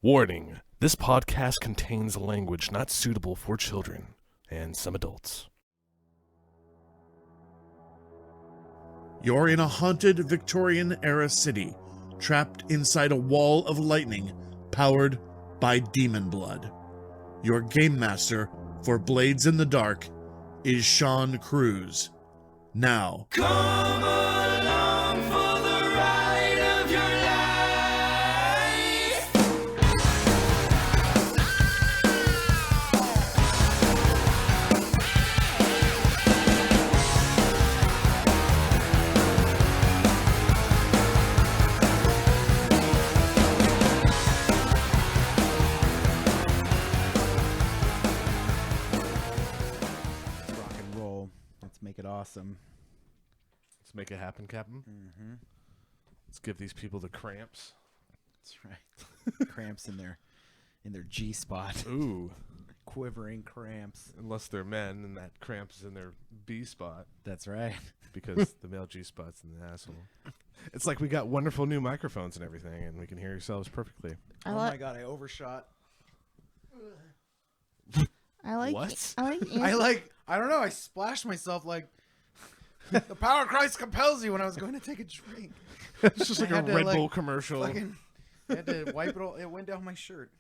Warning, this podcast contains language not suitable for children and some adults. You're in a haunted Victorian-era city, trapped inside a wall of lightning powered by demon blood. Your game master for Blades in the Dark is Sean Cruz. Now, Come along for the ride of your life. Rock and roll. Let's make it awesome. Let's make it happen, Captain. Mm-hmm. Let's give these people the cramps. That's right. Cramps in their G spot. Ooh, Quivering cramps. unless they're men and that cramp is in their B spot That's right. because the male G spot's in the asshole. It's like we got wonderful new microphones and everything and we can hear yourselves perfectly. Oh my god, I overshot. I like What? I don't know, I splashed myself like the power of Christ compels you when I was going to take a drink. It's just like I a had to, Red like, Bull commercial. Fucking, I had to wipe it all. It went down my shirt.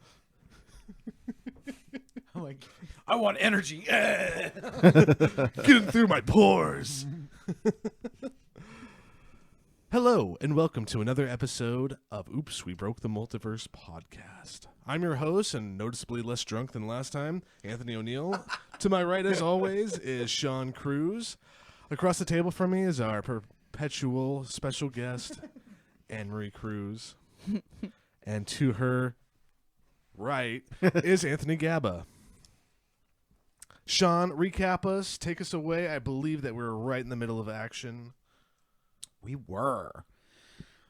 I'm like, I want energy. Getting through my pores. Hello, and welcome to another episode of Oops, We Broke the Multiverse podcast. I'm your host, and noticeably less drunk than last time, Anthony O'Neill. To my right, as always, is Sean Cruz. Across the table from me is our perpetual special guest, AnnMare Cruz. And to her right is Anthony Gabba. Sean, recap us, take us away. I believe that we're right in the middle of action. We were.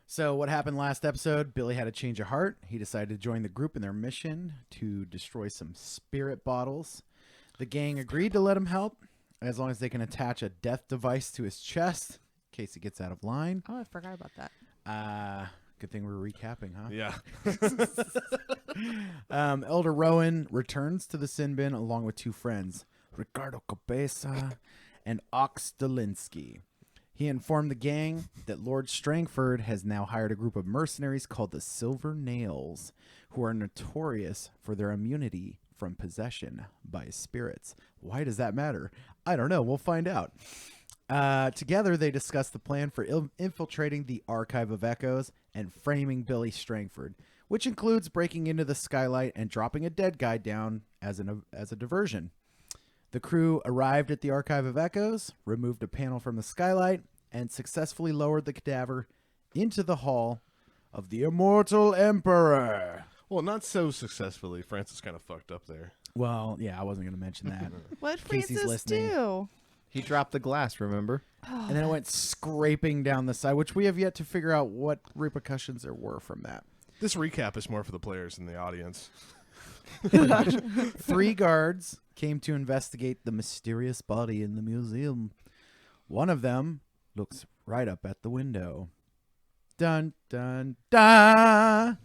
So what happened last episode? Billy had a change of heart. He decided to join the group in their mission to destroy some spirit bottles. The gang agreed to let him help as long as they can attach a death device to his chest in case he gets out of line. Oh, I forgot about that. Good thing we're recapping, huh? Yeah. Elder Rowan returns to the sin bin along with two friends, Ricardo Cabeza and Ox Delinsky. He informed the gang that Lord Strangford has now hired a group of mercenaries called the Silver Nails, who are notorious for their immunity from possession by spirits. Why does that matter? I don't know. We'll find out. Together, they discuss the plan for infiltrating the Archive of Echoes and framing Billy Strangford, which includes breaking into the skylight and dropping a dead guy down as a diversion. The crew arrived at the Archive of Echoes, removed a panel from the skylight, and successfully lowered the cadaver into the hall of the Immortal Emperor. Well, not so successfully. Francis kind of fucked up there. Well, yeah, I wasn't going to mention that. What did Casey's Francis listening. do? He dropped the glass, remember? And then it went scraping down the side, which we have yet to figure out what repercussions there were from that. This recap is more for the players than the audience. 3 guards came to investigate the mysterious body in the museum. One of them looks right up at the window. Dun, dun, dun!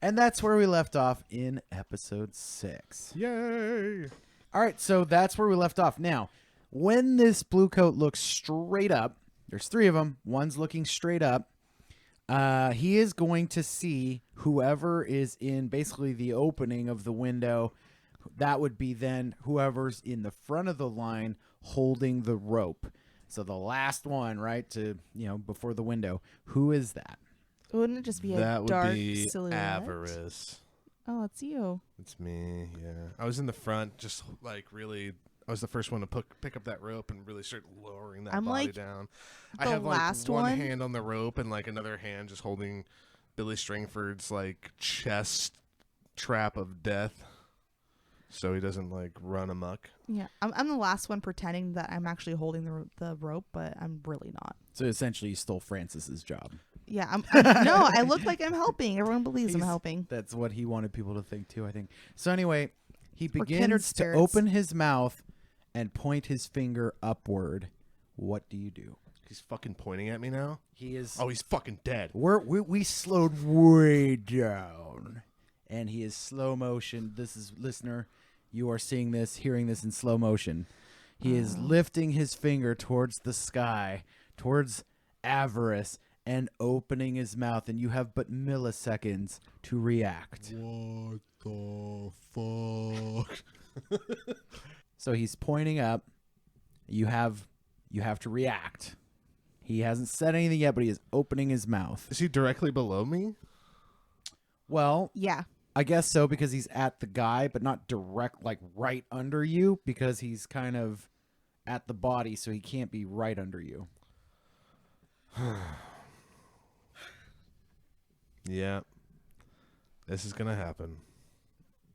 And that's where we left off in episode 6. Yay! All right, so that's where we left off. Now, when this blue coat looks straight up, there's 3 of them. One's looking straight up. He is going to see whoever is in basically the opening of the window. That would be then whoever's in the front of the line holding the rope. So the last one, right, to, before the window. Who is that? Wouldn't it just be That a would dark be silhouette? Avarice. Oh, it's you. It's me, yeah. I was in the front, just like really. I was the first one to pick up that rope and really start lowering that I'm body like down. the I have like last one one. hand on the rope and like another hand just holding Billy Strangford's like chest trap of death, so he doesn't like run amok. Yeah, I'm the last one pretending that I'm actually holding the rope, but I'm really not. So essentially you stole Francis's job. Yeah, no, I look like I'm helping. Everyone believes I'm helping. That's what he wanted people to think too, I think. So anyway, he kindred begins to spirits. open his mouth and point his finger upward. What do you do? He's fucking pointing at me now. He is. Oh, he's fucking dead. We slowed way down, and he is slow motion. This is, listener, you are seeing this, hearing this in slow motion. He is lifting his finger towards the sky, towards avarice, and opening his mouth, and you have but milliseconds to react. What the fuck? So he's pointing up. You have to react. He hasn't said anything yet, but he is opening his mouth. Is he directly below me? Well, Yeah. I guess so, because he's at the guy, but not direct, like right under you, because he's kind of at the body, so he can't be right under you. Yeah. This is gonna happen.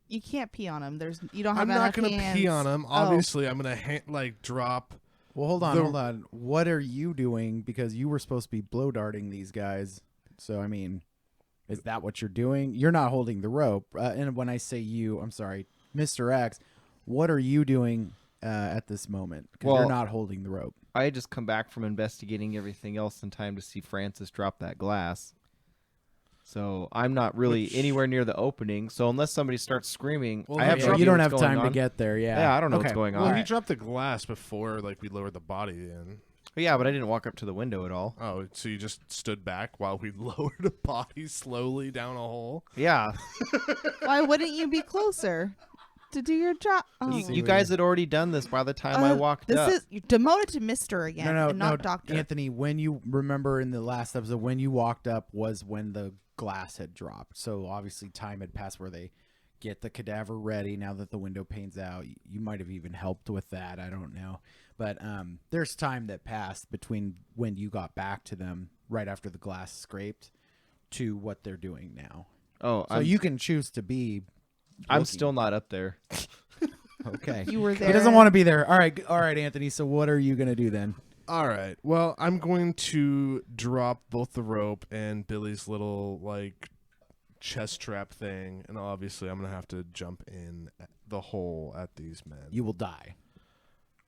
You can't pee on him. You don't have I'm not enough gonna hands. pee on him. Oh. Obviously, I'm gonna drop. Well, hold on. What are you doing? Because you were supposed to be blow darting these guys. So, I mean, is that what you're doing? You're not holding the rope. And when I say you, I'm sorry, Mr. X, what are you doing at this moment? Because Well, you're not holding the rope. I had just come back from investigating everything else in time to see Francis drop that glass. So I'm not really anywhere near the opening. So unless somebody starts screaming, Well, I have yeah, no you idea don't what's have going time to on. get there. Yeah. Yeah, I don't know what's Okay. going on. Well, he Alright. dropped the glass before we lowered the body in. Yeah, but I didn't walk up to the window at all. Oh, so you just stood back while we lowered a body slowly down a hole? Yeah, Why wouldn't you be closer to do your job? Oh. you guys had already done this by the time I walked this up. is you're demoted to Mister again, No, and not Doctor. Anthony, when you remember in the last episode, when you walked up was when the glass had dropped. So obviously time had passed where they get the cadaver ready. Now that the window pane's out, you might have even helped with that. I don't know. But there's time that passed between when you got back to them right after the glass scraped to what they're doing now. Oh, So you can choose to be. I'm looking. still not up there. Okay. You were there. He doesn't want to be there. All right, Anthony. So what are you gonna do then? All right. Well, I'm going to drop both the rope and Billy's little like chest trap thing, and obviously I'm gonna have to jump in the hole at these men. You will die.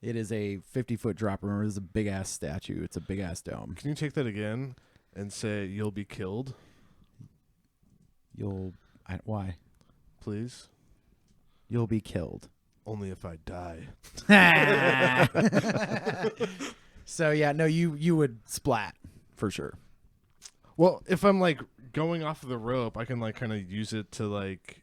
It is a 50-foot drop. Remember, this is a big ass statue. It's a big ass dome. Can you take that again and say you'll be killed, Why? please? You'll be killed. Only if I die. So yeah, no, you would splat for sure. Well, if I'm like going off of the rope, I can like kind of use it to like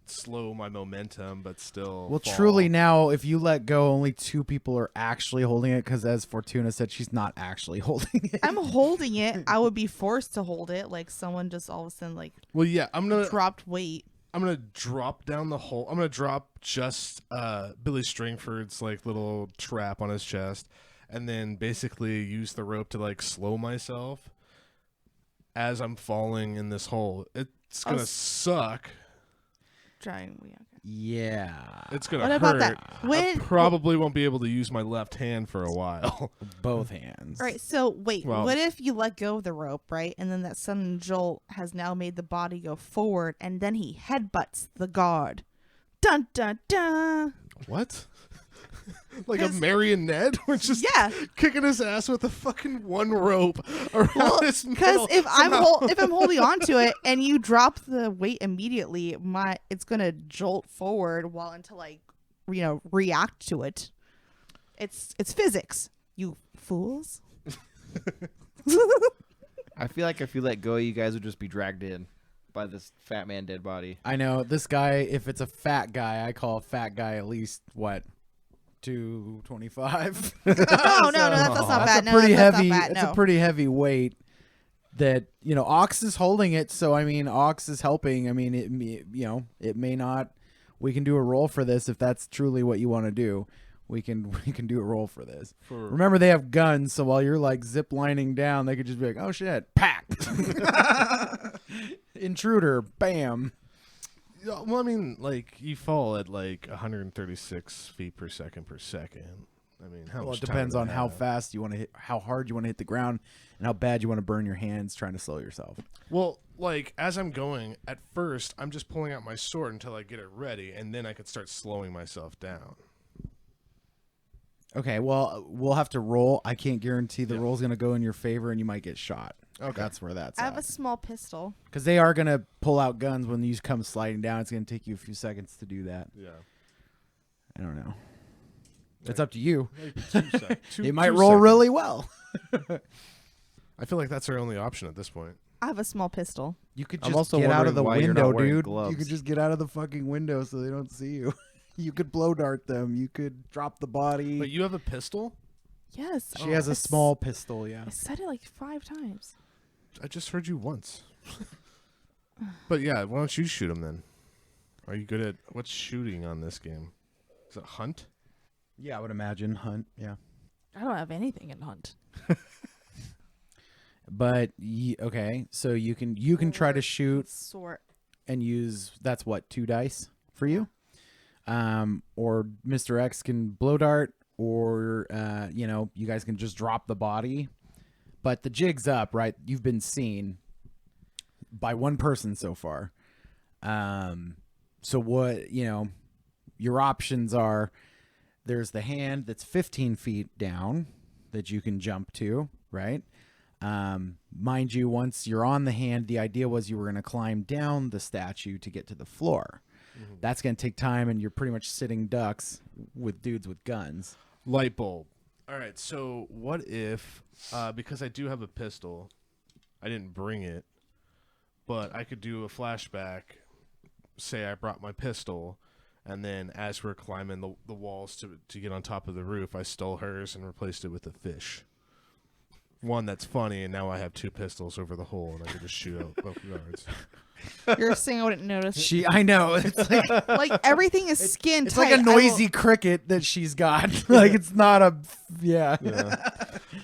slow my momentum, but still. Well, fall. truly now, if you let go, only 2 people are actually holding it, because as Fortuna said, she's not actually holding it. I'm holding it. I would be forced to hold it, like someone just all of a sudden like Well, yeah, I'm gonna dropped weight. drop down the hole. I'm gonna drop just Billy Strangford's like little trap on his chest, and then basically use the rope to like slow myself as I'm falling in this hole. It's gonna suck. Yeah. It's gonna What hurt. about that? I probably won't be able to use my left hand for a while. Both hands. All right, so wait, Well- what if you let go of the rope, right? And then that sudden jolt has now made the body go forward, and then he headbutts the guard. Dun dun dun. What? Like a 'Cause- marionette? We're just Yeah. kicking his ass with a fucking one rope around his middle. Because if I'm holding on to it and you drop the weight immediately, it's gonna jolt forward until I, react to it. It's physics, you fools. I feel like if you let go, you guys would just be dragged in by this fat man dead body. I know this guy. If it's a fat guy, I call a fat guy at least what, 225. No, that's not bad. That's No, a pretty that's heavy. not bad. It's No. a pretty heavy weight. That Ox is holding it. So I mean, Ox is helping. I mean, it may not. We can do a roll for this if that's truly what you want to do. We can do a roll for this. Remember, they have guns, so while you're like zip lining down, they could just be like, "Oh shit, pack, intruder, bam." Yeah, well, I mean, like you fall at like 136 feet per second. I mean, how Well, much it depends time on do I how have? fast you want to hit, how hard you want to hit the ground, and how bad you want to burn your hands trying to slow yourself. Well, like as I'm going, at first I'm just pulling out my sword until I get it ready, and then I could start slowing myself down. Okay, well, we'll have to roll. I can't guarantee the roll's going to go in your favor, and you might get shot. Okay. That's where that's I have a at. small pistol. Because they are going to pull out guns when you come sliding down. It's going to take you a few seconds to do that. Yeah. I don't know. It's up to you. Two It might two roll seconds. really well. I feel like that's our only option at this point. I have a small pistol. You could I'm just also get out of wondering the why you're window, not wearing dude. gloves. You could just get out of the fucking window so they don't see you. You could blow dart them. You could drop the body. But you have a pistol? Yes. She has a small pistol, yeah. I said it like 5 times. I just heard you once. But yeah, why don't you shoot him then? Are you good at what's shooting on this game? Is it hunt? Yeah, I would imagine hunt, yeah. I don't have anything in hunt. But okay, so you can try to shoot Sort. and use that's what 2 dice for you, or Mr. X can blow dart, or you guys can just drop the body. But the jig's up, right? You've been seen by one person so far. So what your options are? There's the hand that's 15 feet down that you can jump to, right? Mind you, once you're on the hand, the idea was you were going to climb down the statue to get to the floor. Mm-hmm. That's going to take time, and you're pretty much sitting ducks with dudes with guns. Light bulb. All right, so what if, because I do have a pistol, I didn't bring it, but I could do a flashback, say I brought my pistol, and then as we're climbing the walls to get on top of the roof, I stole hers and replaced it with a fish. One that's funny, and now I have 2 pistols over the hole, and I can just shoot out both yards. You're saying I wouldn't notice. I know. It's like Like everything is skin it's tight. like a noisy cricket that she's got. Like it's not a yeah.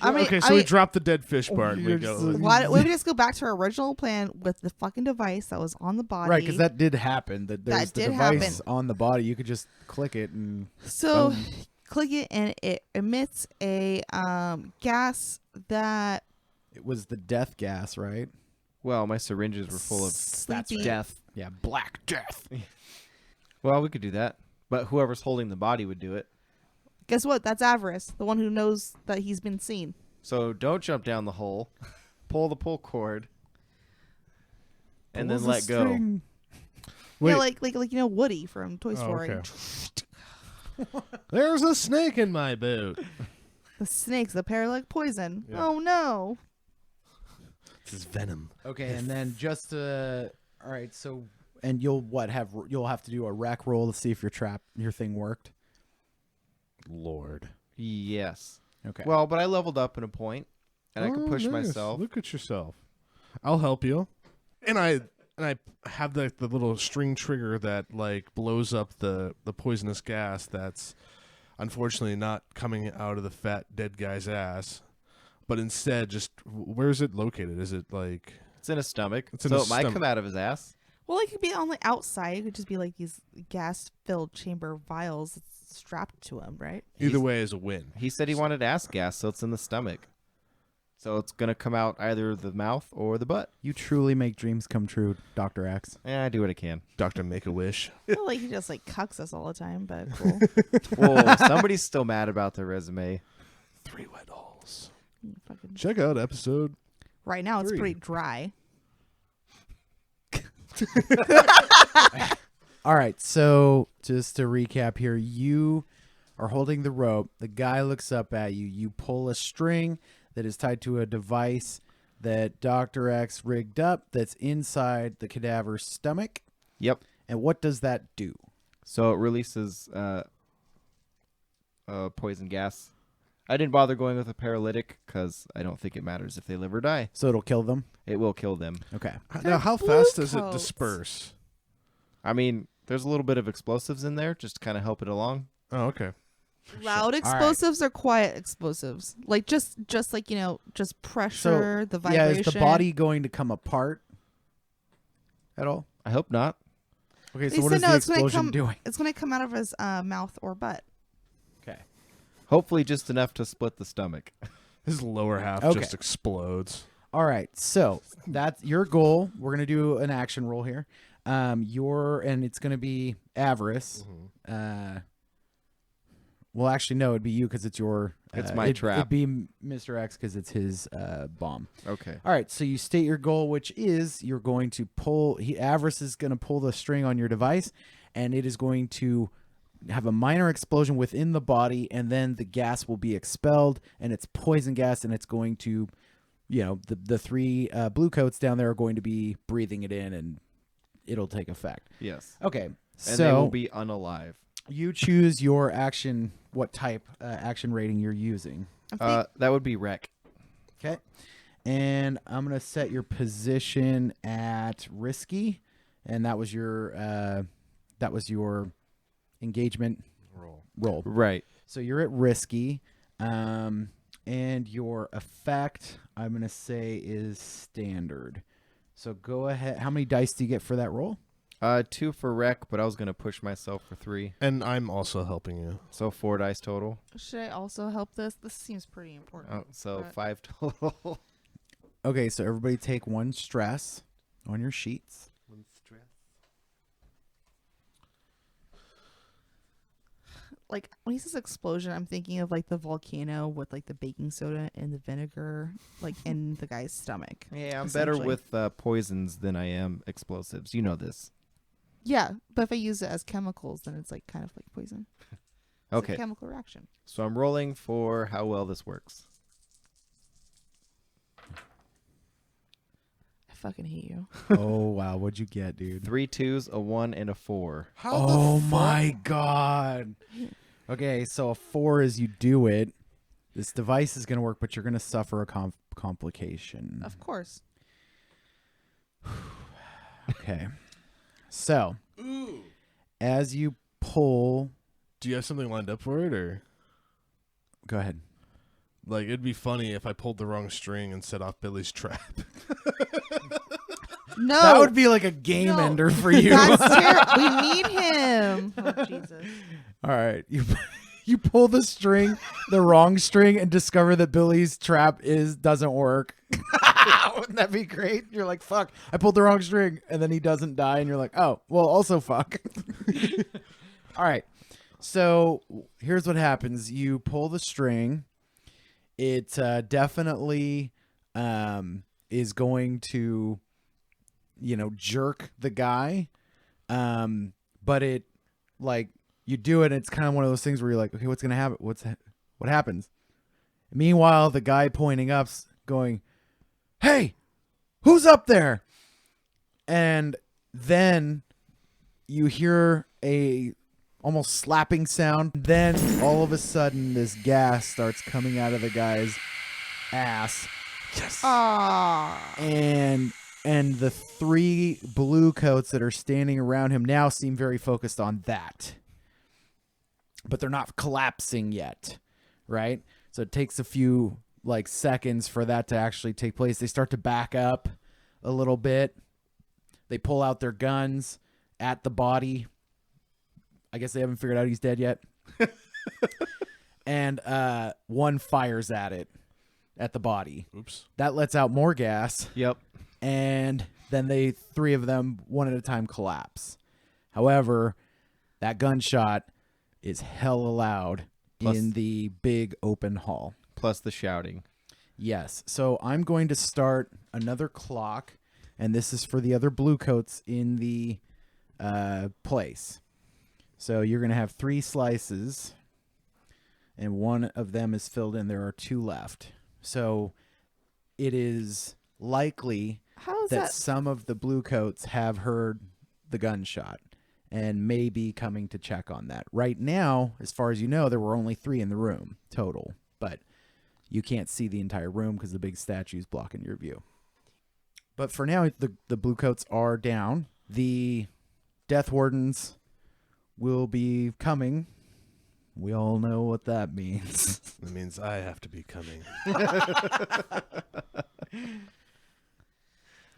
I mean, Okay, so we dropped the dead fish part. You're We go. just- Why don't we just go back to our original plan with the fucking device that was on the body? Right, because that did happen. That there's the did device happen. on the body. You could just click it and So boom. click it and it emits a gas that It was the death gas, right? Well, my syringes were full of sleepy. death. Yeah, black death. Well, we could do that, but whoever's holding the body would do it. Guess what? That's Avarice, the one who knows that he's been seen. So don't jump down the hole. Pull the pull cord, and then Pulls the let go. string. Wait. Yeah, like Woody from Toy Story. okay. There's a snake in my boot. The snakes, the paralytic poison. Yeah. Oh no! This is venom. Okay, and then just all right. So and you'll have to do a rack roll to see if your thing worked. Lord. Yes. Okay. Well, but I leveled up in a point, and I Oh, can push nice. myself. Look at yourself. I'll help you. And I have the little string trigger that like blows up the poisonous gas that's unfortunately not coming out of the fat dead guy's ass, but instead just where is it located? Is it like It's in his stomach, It's in so his it might stomach. come out of his ass. Well, it could be on the outside. It could just be like these gas-filled chamber vials strapped to him, right? either way is a win? He said he wanted ass gas, so it's in the stomach. So it's gonna come out either the mouth or the butt. you truly make dreams come true, Dr. X. I do what I can. Dr. Make-A-Wish. I feel like he just like cucks us all the time, but cool. Whoa, somebody's still mad about their resume. 3 wet holes. Fucking- Check out episode. right now, it's 3. pretty dry. All right, so just to recap here, you are holding the rope. The guy looks up at you. You pull a string that is tied to a device that Dr. X rigged up that's inside the cadaver's stomach. Yep. And what does that do? So it releases poison gas. I didn't bother going with a paralytic because I don't think it matters if they live or die. So it'll kill them? It will kill them. Okay. Now, how fast does it Bluecoats. disperse? I mean, there's a little bit of explosives in there just to kind of help it along. Oh, okay. Loud right. explosives or quiet explosives? Like just like just pressure, the Yeah, vibration. is the body going to come apart at all? I hope not. Okay, They so what said is no, the it's gonna explosion come- doing? It's going to come out of his mouth or butt. Okay. Hopefully just enough to split the stomach. His lower half Okay. just explodes. All right, so that's your goal. We're gonna do an action roll here. And it's gonna be Avarice. Well, actually, no, it'd be you because it's your It's my It'd trap. be Mr. X because it's his bomb. Okay. All right, so you state your goal, which is you're going to pull. Avarice is going to pull the string on your device, and it is going to have a minor explosion within the body, and then the gas will be expelled, and it's poison gas, and it's going to, the three Bluecoats down there are going to be breathing it in, and it'll take effect. Yes. Okay, And so they will be unalive. you choose your action, what type action rating you're using. That would be wreck. Okay. And I'm going to set your position at risky, and that was your engagement roll. Right. So you're at risky, and your effect I'm going to say is standard. So go ahead. How many dice do you get for that roll? 2 for wreck, but I was going to push myself for 3. And I'm also helping you. So 4 dice total. Should I also help this? This seems pretty important. Oh, so But- 5 total. Okay, so everybody take 1 stress on your sheets. Like when he says explosion, I'm thinking of like the volcano with like the baking soda and the vinegar, like in the guy's stomach. Yeah, I'm better essentially. with poisons than I am explosives. You know this. Yeah, but if I use it as chemicals, then it's like kind of like poison. It's Okay. a chemical reaction. So I'm rolling for how well this works. I fucking hate you. Oh, wow. What'd you get, dude? 3 2s, a 1, and a 4. Oh my god. Okay, so a 4 is you do it. This device is going to work, but you're going to suffer a complication. Of course. Okay. So, as you pull, Do you have something lined up for it, or go ahead. like it'd be funny if I pulled the wrong string and set off Billy's trap? No, That would be like a game No. ender for you. That's terrible. We need him. Oh Jesus. All right. You pull the string, the wrong string, and discover that Billy's trap doesn't work. Wouldn't that be great? You're like, fuck, I pulled the wrong string, and then he doesn't die, and you're like, oh, well, also fuck. All right. So here's what happens. You pull the string. It definitely is going to, jerk the guy. But it, like, you do it, and it's kind of one of those things where you're like, okay, what's going to happen? What happens? Meanwhile, the guy pointing up's going, hey, who's up there? And then you hear a almost slapping sound. Then all of a sudden, this gas starts coming out of the guy's ass. Yes. Ah. And the 3 Bluecoats that are standing around him now seem very focused on that. But they're not collapsing yet, right? So it takes a few seconds for that to actually take place. They start to back up a little bit. They pull out their guns at the body. I guess they haven't figured out he's dead yet. And one fires at the body. Oops. That lets out more gas. Yep. And then 3 of them, one at a time, collapse. However, that gunshot is hella loud in the big open hall. Plus the shouting. Yes. So I'm going to start another clock, and this is for the other Bluecoats in the place. So you're going to have 3 slices, and one of them is filled in. There are 2 left. So it is likely How is that that? some of the Bluecoats have heard the gunshot and may be coming to check on that. Right now, as far as you know, there were only 3 in the room total, but you can't see the entire room because the big statue's blocking your view. But for now, the Bluecoats are down. The Death Wardens will be coming. We all know what that means. That means I have to be coming.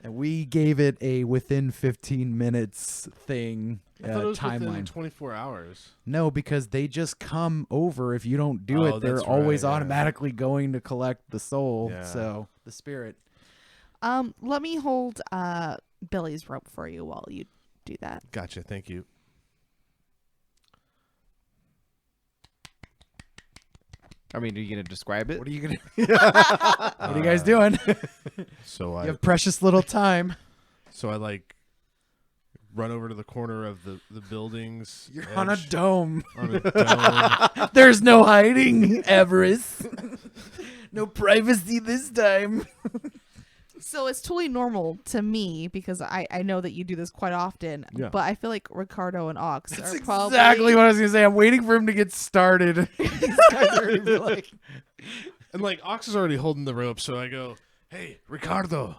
And we gave it a within 15 minutes thing I thought it was within timeline. 24 hours. No, because they just come over. If you don't do Oh, it, they're that's always right, yeah. automatically going to collect the soul. Yeah. So the spirit. Let me hold Billy's rope for you while you do that. Gotcha. Thank you. I mean, are you gonna describe it? What are you gonna? What are you guys doing? So You I have precious little time. like run over to the corner of the building's You're on a edge, dome. on a dome. There's no hiding, Everest. No privacy this time. So it's totally normal to me because I know that you do this quite often. Yeah. But I feel like Ricardo and Ox That's are probably exactly what I was gonna say. I'm waiting for him to get started. These guys are gonna be like, And like Ox is already holding the rope, so I go, "Hey, Ricardo,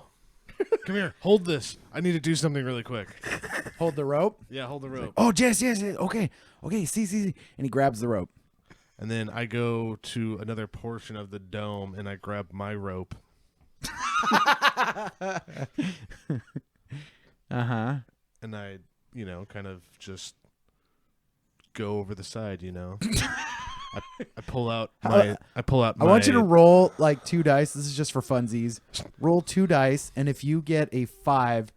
come here, hold this. I need to do something really quick." hold the rope. Yeah, hold the rope. Oh, yes. Okay. See. And he grabs the rope. And then I go to another portion of the dome and I grab my rope. And I, kind of just go over the side, I pull out my I want you to roll like 2 dice. This is just for funsies. Roll 2 dice, and if you get a 5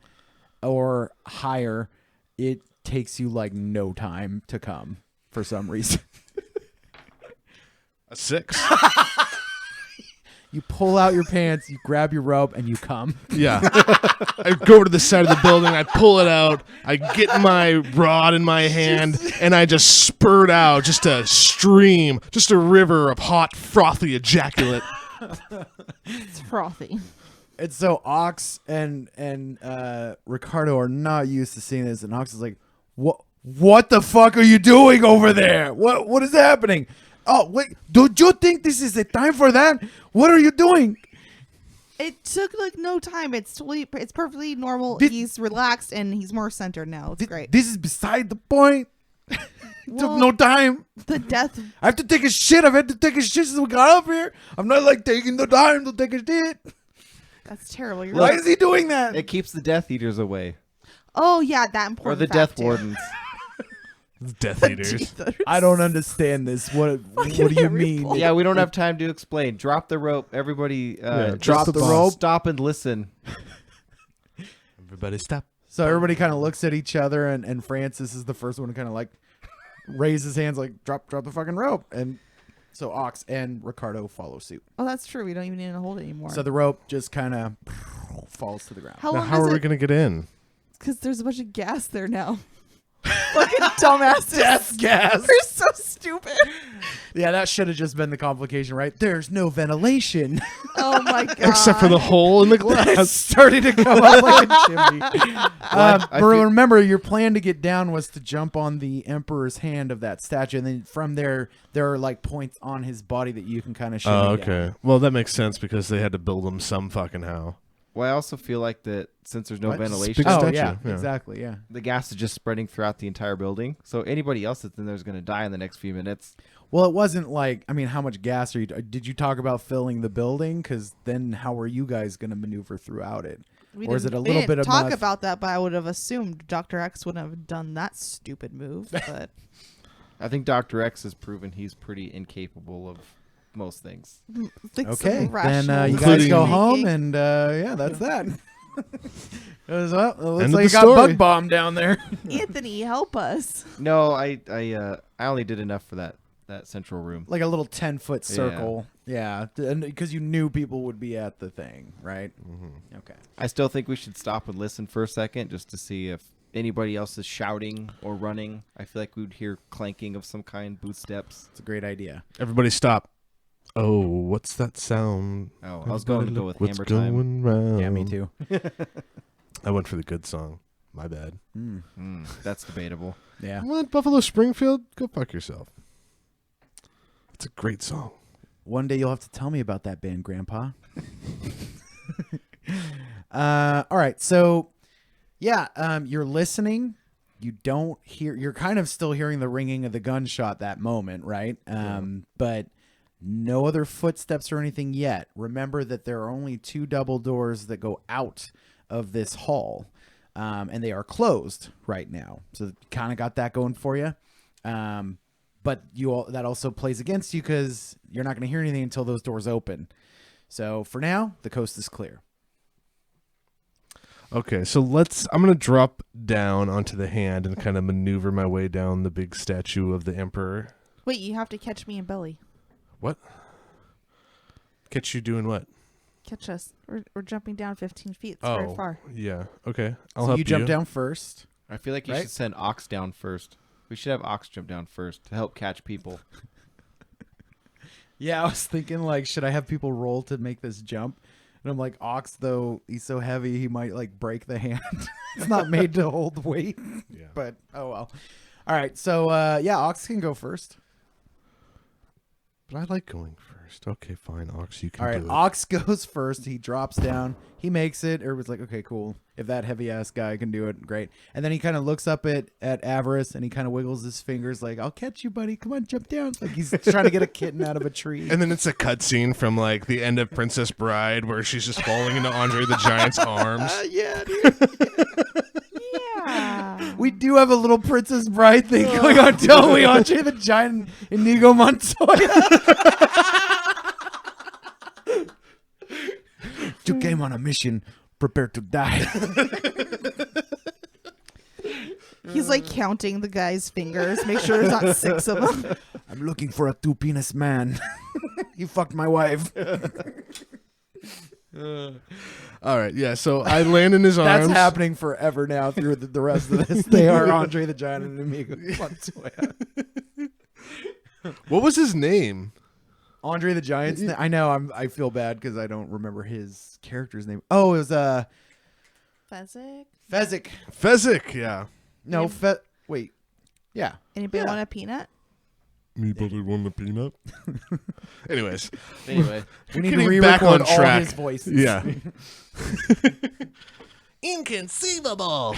or higher, it takes you like no time to come for some reason. a 6. You pull out your pants, you grab your rope, and you come. Yeah. I go to the side of the building, I pull it out, I get my rod in my hand, and I just spurt out just a stream, just a river of hot, frothy ejaculate. It's frothy. And so Ox and Ricardo are not used to seeing this, and Ox is like, "What the fuck are you doing over there? What is happening? Oh wait, don't you think this is the time for that? What are you doing?" It took like no time. It's perfectly normal. Did- He's relaxed and he's more centered now. It's great. This is beside the point. Took Well, no time. The death. I have to take a shit. I've had to take a shit since we got up here. I'm not like taking the time to take a shit. That's terrible. You're Why right. is he doing that? It keeps the Death Eaters away, Oh yeah, that or important. the fact, Death too. Wardens. Death Eaters. Jesus. I don't understand this. What do you mean? Yeah, we don't have time to explain. Drop the rope, everybody. drop just the rope. Stop and listen. Everybody stop. So everybody kind of looks at each other, and Francis is the first one to kind of like raise his hands, like drop the fucking rope, and so Ox and Ricardo follow suit. Oh, that's true. We don't even need to hold it anymore. So the rope just kind of falls to the ground. How Now, long how are is we it? going to get in? Because there's a bunch of gas there now. Fucking dumbasses. Death gas. They're so stupid. Yeah, that should have just been the complication, right? There's no ventilation. Oh my god. Except for the hole in the It's glass. starting to come up like a chimney. I But feel- remember, your plan to get down was to jump on the Emperor's hand of that statue, and then from there are like points on his body that you can kind of show. Oh, okay. Well, that makes sense because they had to build them some fucking how. Well, I also feel like that since there's no What? ventilation, Big Oh statue, yeah, yeah. exactly, yeah. the gas is just spreading throughout the entire building. So anybody else that's in there is going to die in the next few minutes. Well, it wasn't like, I mean, how much gas are you? Did you talk about filling the building? Because then, how are you guys going to maneuver throughout it? We Or is didn't- it a we little didn't bit of talk enough- about that, but I would have assumed Dr. X wouldn't have done that stupid move. But I think Dr. X has proven he's pretty incapable of most things. think some Okay, then rational you guys Including- go home, thinking. and yeah, that's that. It looks End like of you the got story. bug bomb down there. Anthony, help us. No, I only did enough for that central room. Like a little 10-foot Yeah. circle. Yeah, because you knew people would be at the thing, right? Mm-hmm. Okay. I still think we should stop and listen for a second just to see if anybody else is shouting or running. I feel like we would hear clanking of some kind, boot steps. It's a great idea. Everybody stop. Oh, what's that sound? Oh, I was going to go with What's Hammer Time. going round? Yeah, me too. I went for the good song. My bad. That's debatable. Yeah. What? Buffalo Springfield? Go fuck yourself. It's a great song. One day you'll have to tell me about that band, Grandpa. All right. So, yeah, you're listening. You don't hear. You're kind of still hearing the ringing of the gunshot that moment, right? But no other footsteps or anything yet. Remember that there are only 2 double doors that go out of this hall, and they are closed right now. So, kind of got that going for you. But that also plays against you because you're not going to hear anything until those doors open. So for now, the coast is clear. Okay, so I'm going to drop down onto the hand and kind of maneuver my way down the big statue of the Emperor. Wait, you have to catch me in belly. What? Catch you doing what? Catch us. We're jumping down 15 feet. It's very far. Yeah. Okay. I'll So help you jump down first. I feel like you Right? should send Ox down first. We should have Ox jump down first to help catch people. Yeah, I was thinking like, should I have people roll to make this jump? And I'm like, Ox though, he's so heavy he might like break the hand. It's not made to hold weight. Yeah. But oh well. All right, so yeah, Ox can go first. But I like going first. Okay, fine. Ox, you can All right, do it. Ox goes first. He drops down. He makes it. Everybody's like, okay, cool. If that heavy ass guy can do it, great. And then he kind of looks up at Avarice and he kind of wiggles his fingers like, I'll catch you, buddy. Come on, jump down. Like he's trying to get a kitten out of a tree. And then it's a cutscene from like the end of Princess Bride where she's just falling into Andre the Giant's arms. Yeah, dude. Yeah. We do have a little Princess Bride thing going on, don't we? Andre the Giant and Inigo Montoya. You came on a mission, prepared to die. He's like counting the guy's fingers. Make sure there's not 6 of them. I'm looking for a 2-penis man. He fucked my wife. All right, yeah. So I land in his arms. That's happening forever now through the rest of this. They are Andre the Giant and Inigo Montoya. What was his name? Andre the Giant's name? I know. I feel bad because I don't remember his character's name. Oh, it was Fezzik? Fezzik. Fezzik, yeah. No, wait. Yeah. Anybody Yeah. want a peanut? Anybody want a peanut? Anyways, Anyway, We need Getting to back re-record on all track. his voices. yeah. Inconceivable.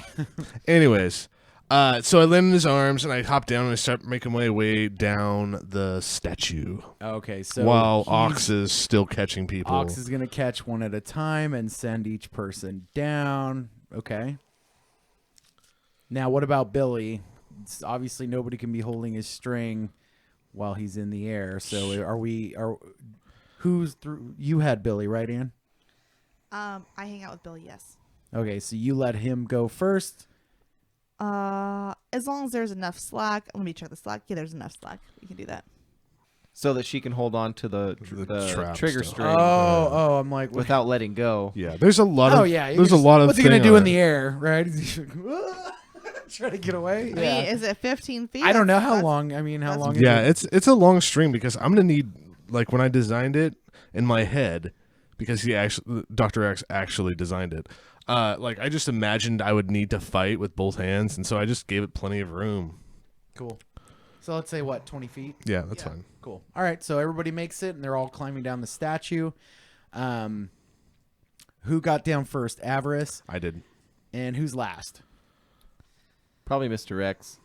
Anyways, so I land in his arms and I hop down and I start making my way down the statue Okay, so while he's- Ox is still catching people. Ox is gonna catch one at a time and send each person down. Okay. Now, what about Billy? It's obviously, nobody can be holding his string while he's in the air. So, who's through? You had Billy, right, Ann? I hang out with Billy, yes. Okay, so you let him go first. As long as there's enough slack. Let me check the slack. Yeah, there's enough slack. We can do that. so that she can hold on to the trap trigger stuff. string I'm like, without letting go. Yeah, there's a lot of. oh yeah, there's a lot of. What's he gonna thing do on in it. the air, right? Try to get away. I mean, is it 15 feet? I don't know how That's- long. I mean, how that's- long? Yeah, is it? it's a long string because I'm gonna need, like, when I designed it in my head, because Dr. X actually designed it. Like, I just imagined I would need to fight with both hands, and so I just gave it plenty of room. Cool. So let's say what, 20 feet? Yeah, that's fine. Cool. All right, so everybody makes it, and they're all climbing down the statue. Who got down first? Avarice. I did. And who's last? Probably Mr. X.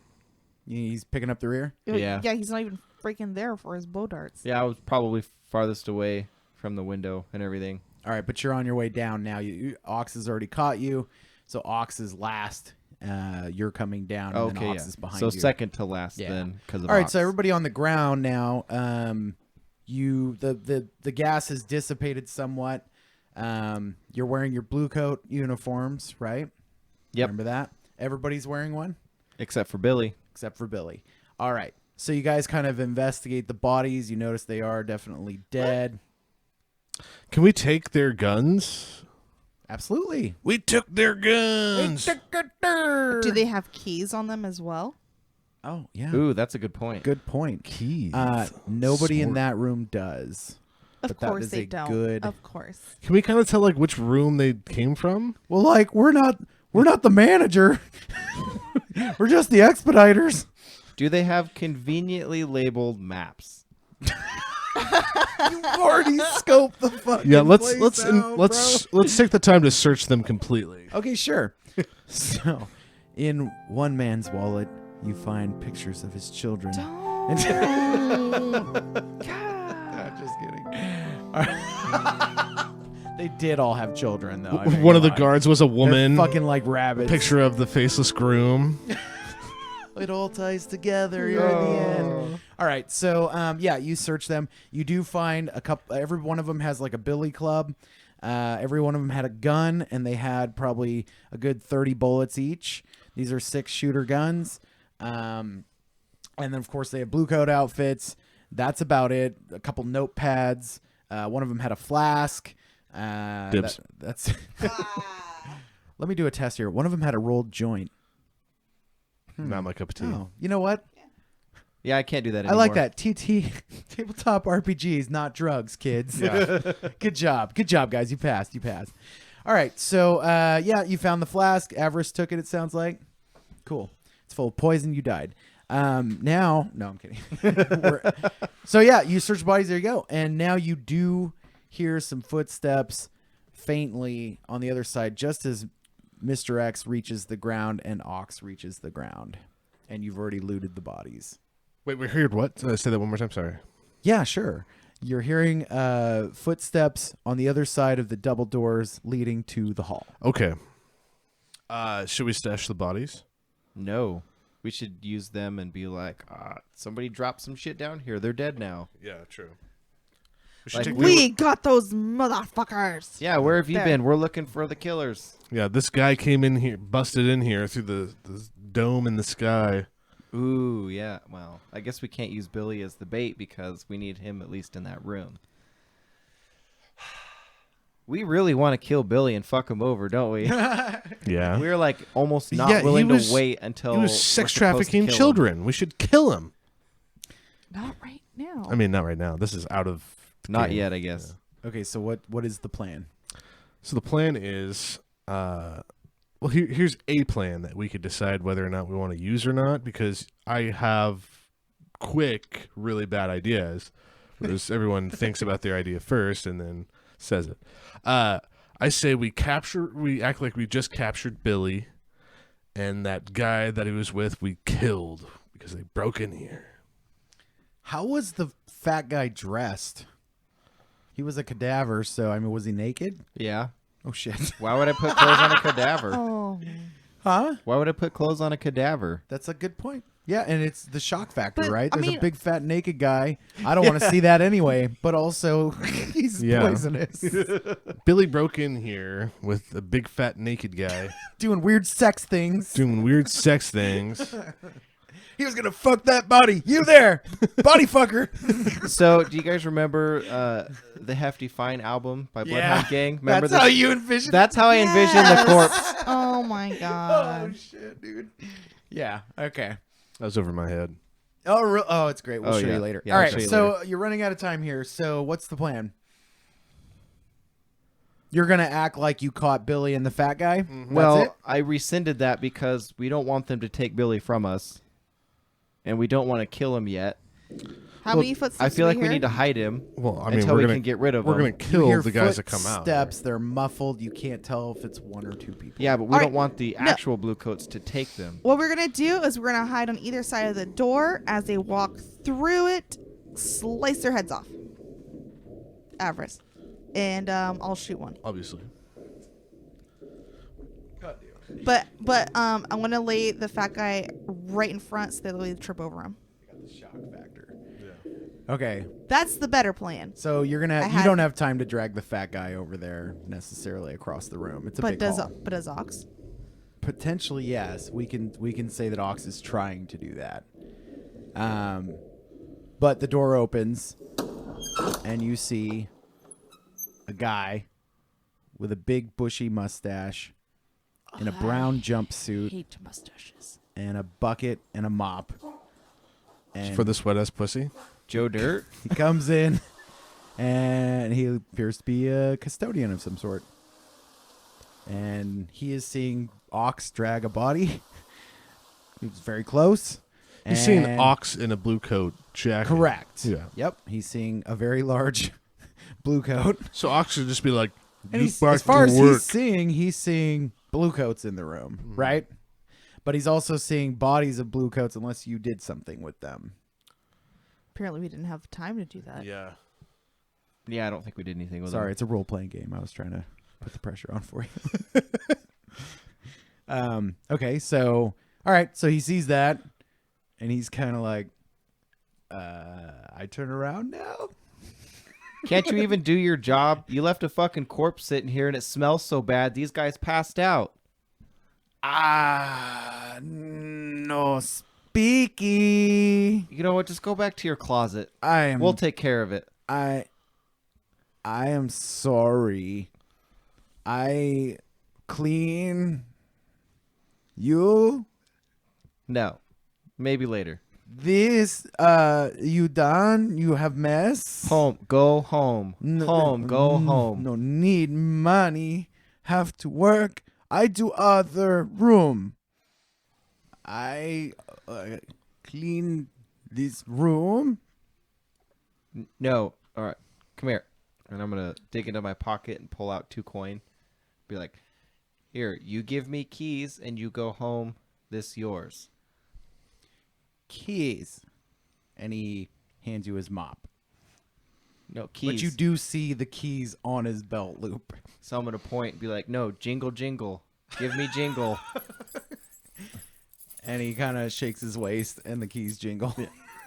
He's picking up the rear. Yeah. Yeah, he's not even freaking there for his bow darts. Yeah, I was probably farthest away from the window and everything. All right, but you're on your way down now. Ox has already caught you, so Ox is last. You're coming down, and then Okay, Ox yeah. is behind So you. second to last Yeah. then, because of All right, Ox. so everybody on the ground now. The gas has dissipated somewhat. You're wearing your Bluecoat uniforms, right? Yep. Remember that? Everybody's wearing one Except for Billy. except for Billy. All right. So you guys kind of investigate the bodies. You notice they are definitely dead. Can we take their guns? Absolutely. We took their guns. Do they have keys on them as well? Oh, yeah. Ooh, that's a good point. Good point. Keys. Nobody in Sword. that room does. Of But that course is they a don't. good- Of course. Can we kind of tell like which room they came from? Well, like we're not the manager. We're just the expediters. Do they have conveniently labeled maps? You've already scoped the fucking Yeah, let's place let's out, let's take the time to search them completely. bro. Okay, sure. So, in one man's wallet, you find pictures of his children. Don't. Just kidding. All right. They did all have children, though. I mean, One of the come on. guards was a They're woman. fucking like rabbits. Picture of the faceless groom. It all ties together here in the end. All right, so yeah, you search them. You do find a couple. Every one of them has like a billy club. Every one of them had a gun, and they had probably a good 30 bullets each. These are 6-shooter guns, and then of course they have blue coat outfits. That's about it. A couple notepads. One of them had a flask. Dibs. That's. Let me do a test here. One of them had a rolled joint. Not my cup of tea. Oh, you know what? Yeah, I can't do that I anymore. like that. TT, tabletop RPGs, not drugs, kids. Good job. Good job, guys. You passed. All right. So, yeah, you found the flask. Avarice took it, it sounds like. Cool. It's full of poison. You died. Now, no, I'm kidding. So, yeah, you search bodies. There you go. And now you do hear some footsteps faintly on the other side, just as Mr. X reaches the ground and Ox reaches the ground. And you've already looted the bodies. Wait, we heard what? Say that one more time. Sorry. Yeah, sure. You're hearing footsteps on the other side of the double doors leading to the hall. Okay. Should we stash the bodies? No. We should use them and be like, somebody dropped some shit down here. They're dead now. Yeah, true. We got those motherfuckers. Yeah, where have you There. been? We're looking for the killers. Yeah, this guy came in here, busted in here through the dome in the sky. Ooh, yeah. Well, I guess we can't use Billy as the bait because we need him at least in that room. We really want to kill Billy and fuck him over, don't we? Yeah. We're like almost not Yeah, he willing was- to wait until He was we're sex supposed to trafficking kill him. children. We should kill him. Not right now. I mean, not right now. This is out of the Not game. yet, I guess. Okay, so what is the plan? So the plan is, well, here's a plan that we could decide whether or not we want to use or not, because I have quick, really bad ideas, whereas everyone thinks about their idea first and then says it. I say we act like we just captured Billy, and that guy that he was with we killed because they broke in here. How was the fat guy dressed? He was a cadaver, so I mean, was he naked? Yeah. Oh shit. Why would I put clothes on a cadaver? Oh. Huh? Why would I put clothes on a cadaver? That's a good point. Yeah, and it's the shock factor, But, right? I There's mean- a big fat naked guy. I don't want to see that anyway, but also he's Yeah. poisonous. Billy broke in here with a big fat naked guy Doing weird sex things. doing weird sex things. He was gonna fuck that body. You there, body fucker. So, do you guys remember the Hefty Fine album by Bloodhound Gang? Remember That's how this? you envision. That's how I envision the corpse. Oh my god. Oh shit, dude. Yeah. Okay. That was over my head. Oh, it's great. We'll Oh, show yeah. you later. Yeah, All I'll right. show you So you're running out of time here. So what's the plan? You're gonna act like you caught Billy and the fat guy. That's it? Well, I rescinded that because we don't want them to take Billy from us, and we don't want to kill him yet. How many footsteps? I feel like we hear? need to hide him Well, I mean, until we're we gonna can get rid of we're him. gonna You kill hear the guys that come out. Steps. They're muffled. You can't tell if it's one or two people. Yeah, but we All don't right. want the No. actual Bluecoats to take them. What we're gonna do is we're gonna hide on either side of the door as they walk through it, slice their heads off. Avarice, and I'll shoot one. Obviously. But I'm gonna lay the fat guy right in front so that they trip over him. Shock factor. Okay. That's the better plan. So you're gonna. I You had- don't have time to drag the fat guy over there necessarily across the room. It's a But big does hall. Ox? Potentially, yes. We can say that Ox is trying to do that. But the door opens, and you see a guy with a big bushy mustache in a brown jumpsuit Hate mustaches. and a bucket and a mop. And For this wet ass pussy. Joe Dirt? he comes in, and he appears to be a custodian of some sort. And he is seeing Ox drag a body. He's very close. He's seeing And- Ox in a blue coat jacket. Correct. Yeah. Yep. He's seeing a very large blue coat. So Ox should just be like, And "Get back as far to as work." he's seeing blue coats in the room, right? But he's also seeing bodies of blue coats unless you did something with them. Apparently, we didn't have time to do that. Yeah. Yeah, I don't think we did anything with Sorry, him. it's a role playing game. I was trying to put the pressure on for you. Okay, so all right, so he sees that, and he's kind of like, I turn around now. Can't you even do your job? You left a fucking corpse sitting here and it smells so bad. These guys passed out. No speaky. You know what? Just go back to your closet. I am. We'll take care of it. I I am sorry. I clean you. No. Maybe later. This, you done? You have mess? Home. Go home. Home. Go home. No need money. Have to work. I do other room. I clean this room. No. All right. Come here. And I'm going to dig into my pocket and pull out 2 coin. Be like, here, you give me keys and you go home. This yours. Keys. And he hands you his mop. No, keys. But you do see the keys on his belt loop. So I'm going to point and be like, no, jingle, jingle. Give me jingle. And he kind of shakes his waist and the keys jingle.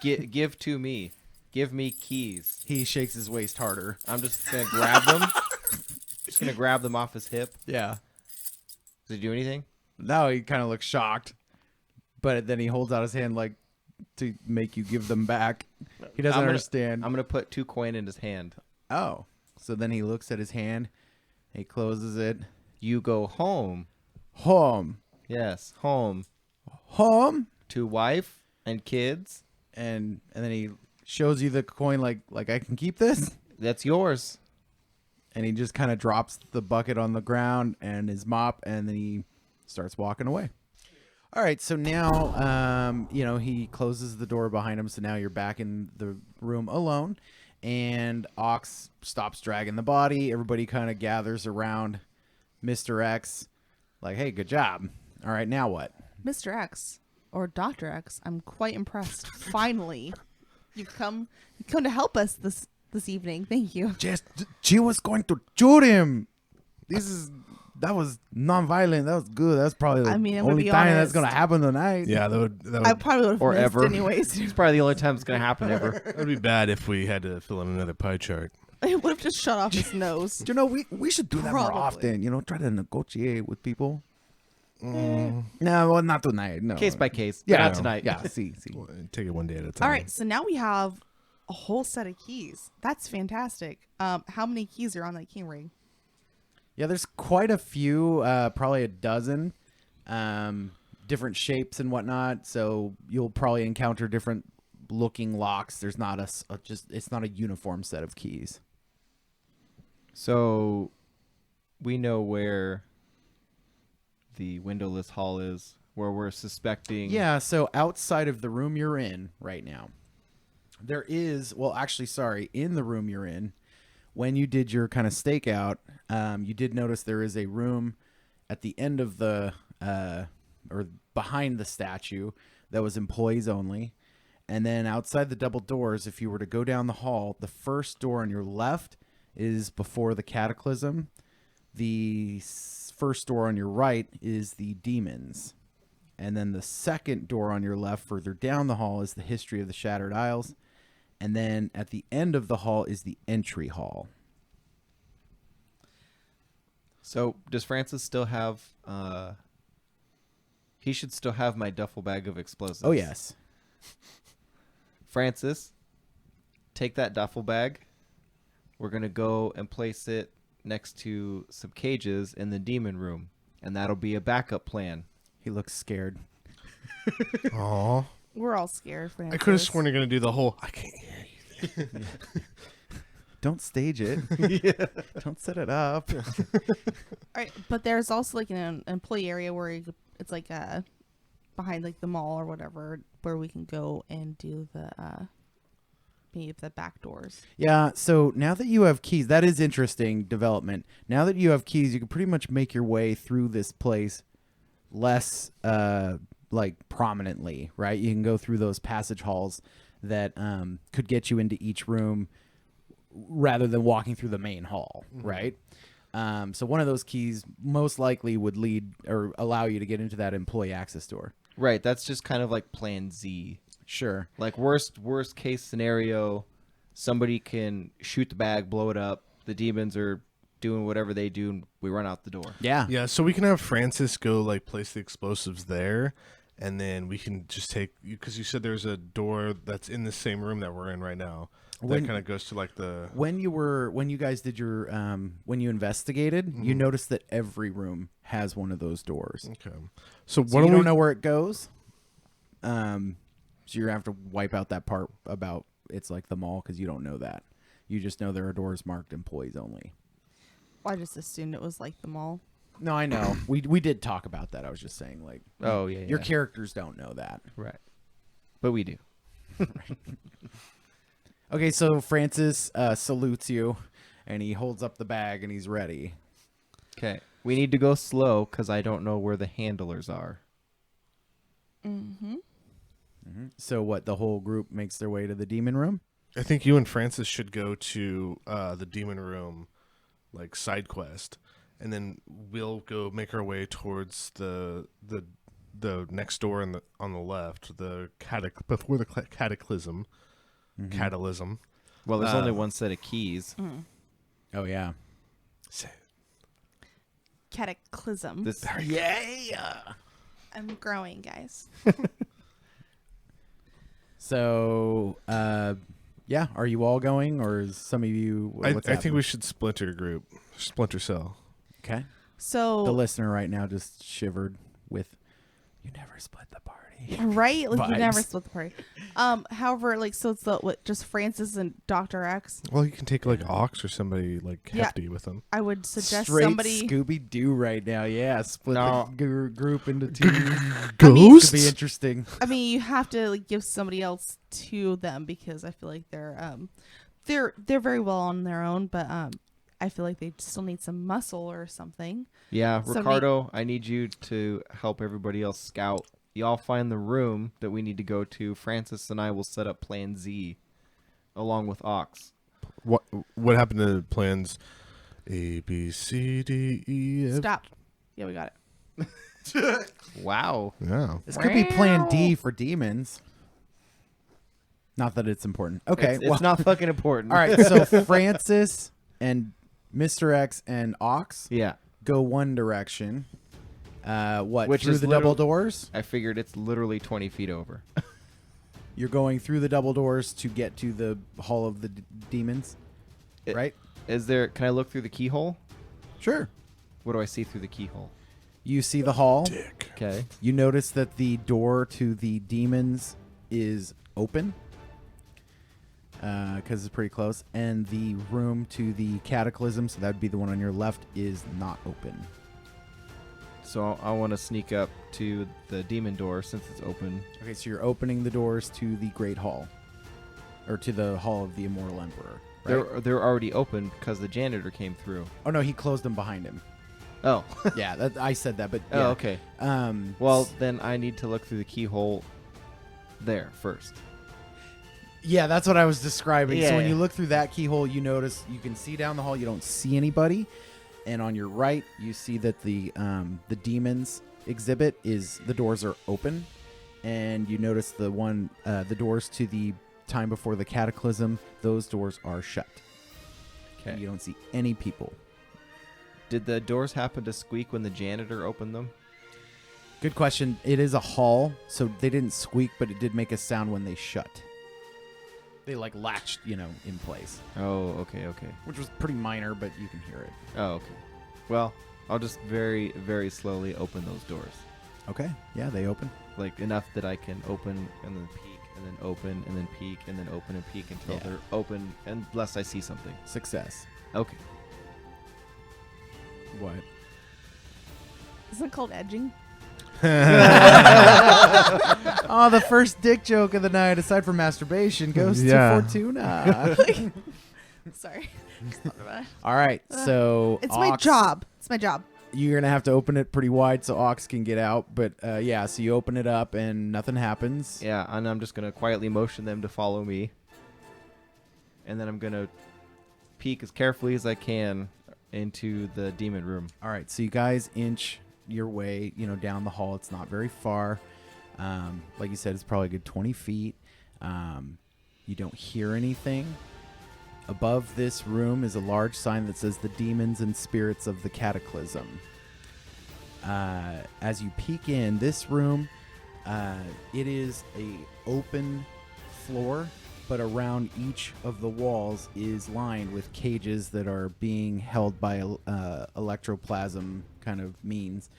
Give to me. Give me keys. He shakes his waist harder. I'm just going to grab them. Just going to grab them off his hip. Yeah. Does he do anything? Now he kind of looks shocked. But then he holds out his hand like to make you give them back. He doesn't understand. I'm going to put 2 coin in his hand. Oh. So then he looks at his hand. He closes it. You go home. Home. Yes, home. Home. To wife and kids. And then he shows you the coin like I can keep this. That's yours. And he just kind of drops the bucket on the ground and his mop, and then he starts walking away. All right, so now, he closes the door behind him, so now you're back in the room alone, and Ox stops dragging the body. Everybody kind of gathers around Mr. X, like, hey, good job. All right, now what? Mr. X or Dr. X, I'm quite impressed. Finally, you've come to help us this evening. Thank you. She was going to shoot him. That was non-violent. That was good. That's probably the only time that's gonna happen tonight. Yeah, that would I probably would have missed ever. anyways. It's probably the only time it's going to happen ever. that would be bad if we had to fill in another pie chart. It would have just shut off his nose. We should do that more Probably. often. Try to negotiate with people. No, well, not tonight. No, Case by case. But not no. tonight. Yeah, see. Take it one day at a time. All right, so now we have a whole set of keys. That's fantastic. How many keys are on that key ring? Yeah, there's quite a few, probably a dozen, different shapes and whatnot. So you'll probably encounter different looking locks. There's not it's not a uniform set of keys. So we know where the windowless hall is, where we're suspecting. Yeah, so outside of the room you're in right now, there is, in the room you're in, when you did your kind of stakeout, you did notice there is a room at the end of the, or behind the statue that was employees only. And then outside the double doors, if you were to go down the hall, the first door on your left is before the cataclysm. The first door on your right is the demons. And then the second door on your left further down the hall is the history of the Shattered Isles. And then at the end of the hall is the entry hall. So does Francis still have... he should still have my duffel bag of explosives. Oh, yes. Francis, take that duffel bag. We're going to go and place it next to some cages in the demon room. And that'll be a backup plan. He looks scared. Aw. We're all scared, I Francis. could have sworn you're going to do the whole, I can't hear you. Don't stage it. Don't set it up. All right, but there's also like an employee area where it's like behind like the mall or whatever, where we can go and do the maybe the back doors. Yeah, so now that you have keys, that is interesting development. Now that you have keys, you can pretty much make your way through this place less like prominently, right? You can go through those passage halls that could get you into each room rather than walking through the main hall, right? So one of those keys most likely would lead or allow you to get into that employee access door. Right, that's just kind of like plan Z. Sure. Like worst case scenario, somebody can shoot the bag, blow it up. The demons are doing whatever they do, and we run out the door. Yeah. Yeah, so we can have Francis go like place the explosives there, and then we can just take, because you said there's a door that's in the same room that we're in right now. That kind of goes to like the. When you guys did your when you investigated, you noticed that every room has one of those doors. Okay. So You don't know where it goes. So you're gonna have to wipe out that part about it's like the mall because you don't know that. You just know there are doors marked employees only. I just assumed it was like the mall. No, I know. we did talk about that. I was just saying, like, Oh, yeah. your characters don't know that. Right. But we do. Okay, so Francis salutes you, and he holds up the bag, and he's ready. Okay. We need to go slow because I don't know where the handlers are. Mm-hmm. So what? The whole group makes their way to the demon room. I think you and Francis should go to the demon room, like side quest, and then we'll go make our way towards the next door on the left, before the cataclysm. Catalysm. Well, there's only one set of keys. Oh yeah. Cataclysm. Yeah. I'm growing, guys. So, yeah, are you all going, or is some of you? I think we should splinter cell. Okay. So The listener right now just shivered with, "You never split the party." right, like you never Vibes. split the party. However, like so it's just Francis and Dr. X. Well, you can take like Ox or somebody like Yeah. hefty with them. I would suggest Straight somebody. Scooby Doo right now. Yeah, split No. the group into two. Ghosts. Could be interesting. I mean, you have to like give somebody else to them because I feel like they're very well on their own, but I feel like they still need some muscle or something. Yeah, So Ricardo, I need you to help everybody else scout. Y'all find the room that we need to go to. Francis and I will set up Plan Z along with Ox. What happened to plans A, B, C, D, E, F? Stop. Yeah, we got it. Wow. Yeah. This could be Plan D for demons. Not that it's important. Okay. It's not fucking important. All right. So Francis and Mr. X and Ox Yeah. go one direction. Which through is the double literal- doors? I figured it's literally 20 feet over. You're going through the double doors to get to the Hall of the Demons, It- right? Can I look through the keyhole? Sure. What do I see through the keyhole? You see the hall. Dick. Okay. You notice that the door to the demons is open because it's pretty close, and the room to the cataclysm, so that would be the one on your left, is not open. So I want to sneak up to the demon door since it's open. Okay, so you're opening the doors to the Great Hall, or to the Hall of the Immortal Emperor. Right? They're already open because the janitor came through. Oh no, he closed them behind him. Oh. Yeah, I said that, but Oh, yeah. okay. Well, then I need to look through the keyhole there first. Yeah, that's what I was describing. So when Yeah. you look through that keyhole, you notice you can see down the hall. You don't see anybody, and on your right, you see that the demons exhibit is the doors are open, and you notice the doors to the time before the cataclysm. Those doors are shut. Okay. You don't see any people. Did the doors happen to squeak when the janitor opened them? Good question. It is a hall, so they didn't squeak, but it did make a sound when they shut. They like latched, in place, Oh, okay. which was pretty minor, but you can hear it. Oh, okay. Well, I'll just very, very slowly open those doors. Okay. Yeah, they open. Like enough that I can open and then peek and then open and then peek and then open and peek until Yeah. they're open unless I see something. Success. Okay. What? Isn't it called edging? Oh, the first dick joke of the night, aside from masturbation, goes Yeah. to Fortuna. Sorry. Just thought about it. All right, so It's my Ox, job. It's my job. You're gonna have to open it pretty wide so Ox can get out. But yeah, so you open it up and nothing happens. Yeah, and I'm just going to quietly motion them to follow me. And then I'm going to peek as carefully as I can into the demon room. All right, so you guys inch your way, down the hall. It's not very far. Like you said, it's probably a good 20 feet. You don't hear anything. Above this room is a large sign that says the demons and spirits of the cataclysm. As you peek in, this room It is a open floor, but around each of the walls is lined with cages that are being held by electroplasm kind of means.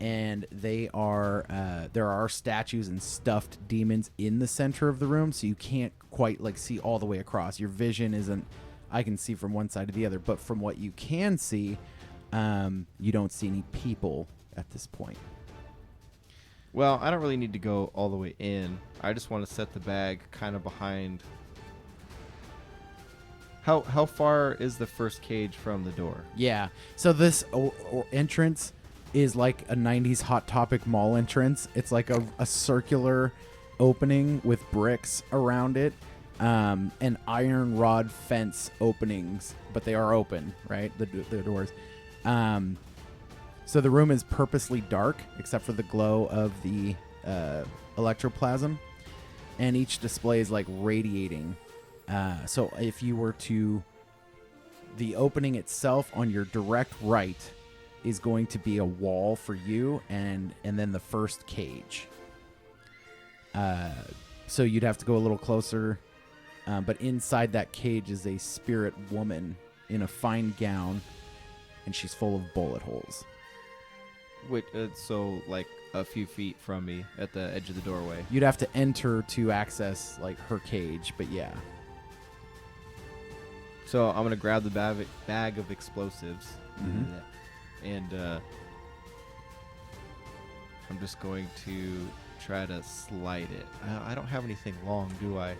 And they are there are statues and stuffed demons in the center of the room, so you can't quite like see all the way across. Your vision isn't. I can see from one side to the other, but from what you can see, you don't see any people at this point. Well, I don't really need to go all the way in. I just want to set the bag kind of behind. How far is the first cage from the door? Yeah. So this entrance is like a 90s Hot Topic mall entrance. It's like a circular opening with bricks around it, and iron rod fence openings, but they are open, right? The doors. So the room is purposely dark except for the glow of the electroplasm, and each display is like radiating. So if you were to, the opening itself on your direct right is going to be a wall for you, and then the first cage. So you'd have to go a little closer, but inside that cage is a spirit woman in a fine gown, and she's full of bullet holes. Wait, so like a few feet from me at the edge of the doorway. You'd have to enter to access like her cage, but yeah. So I'm gonna grab the bag of explosives, and I'm just going to try to slide it. I don't have anything long, do I?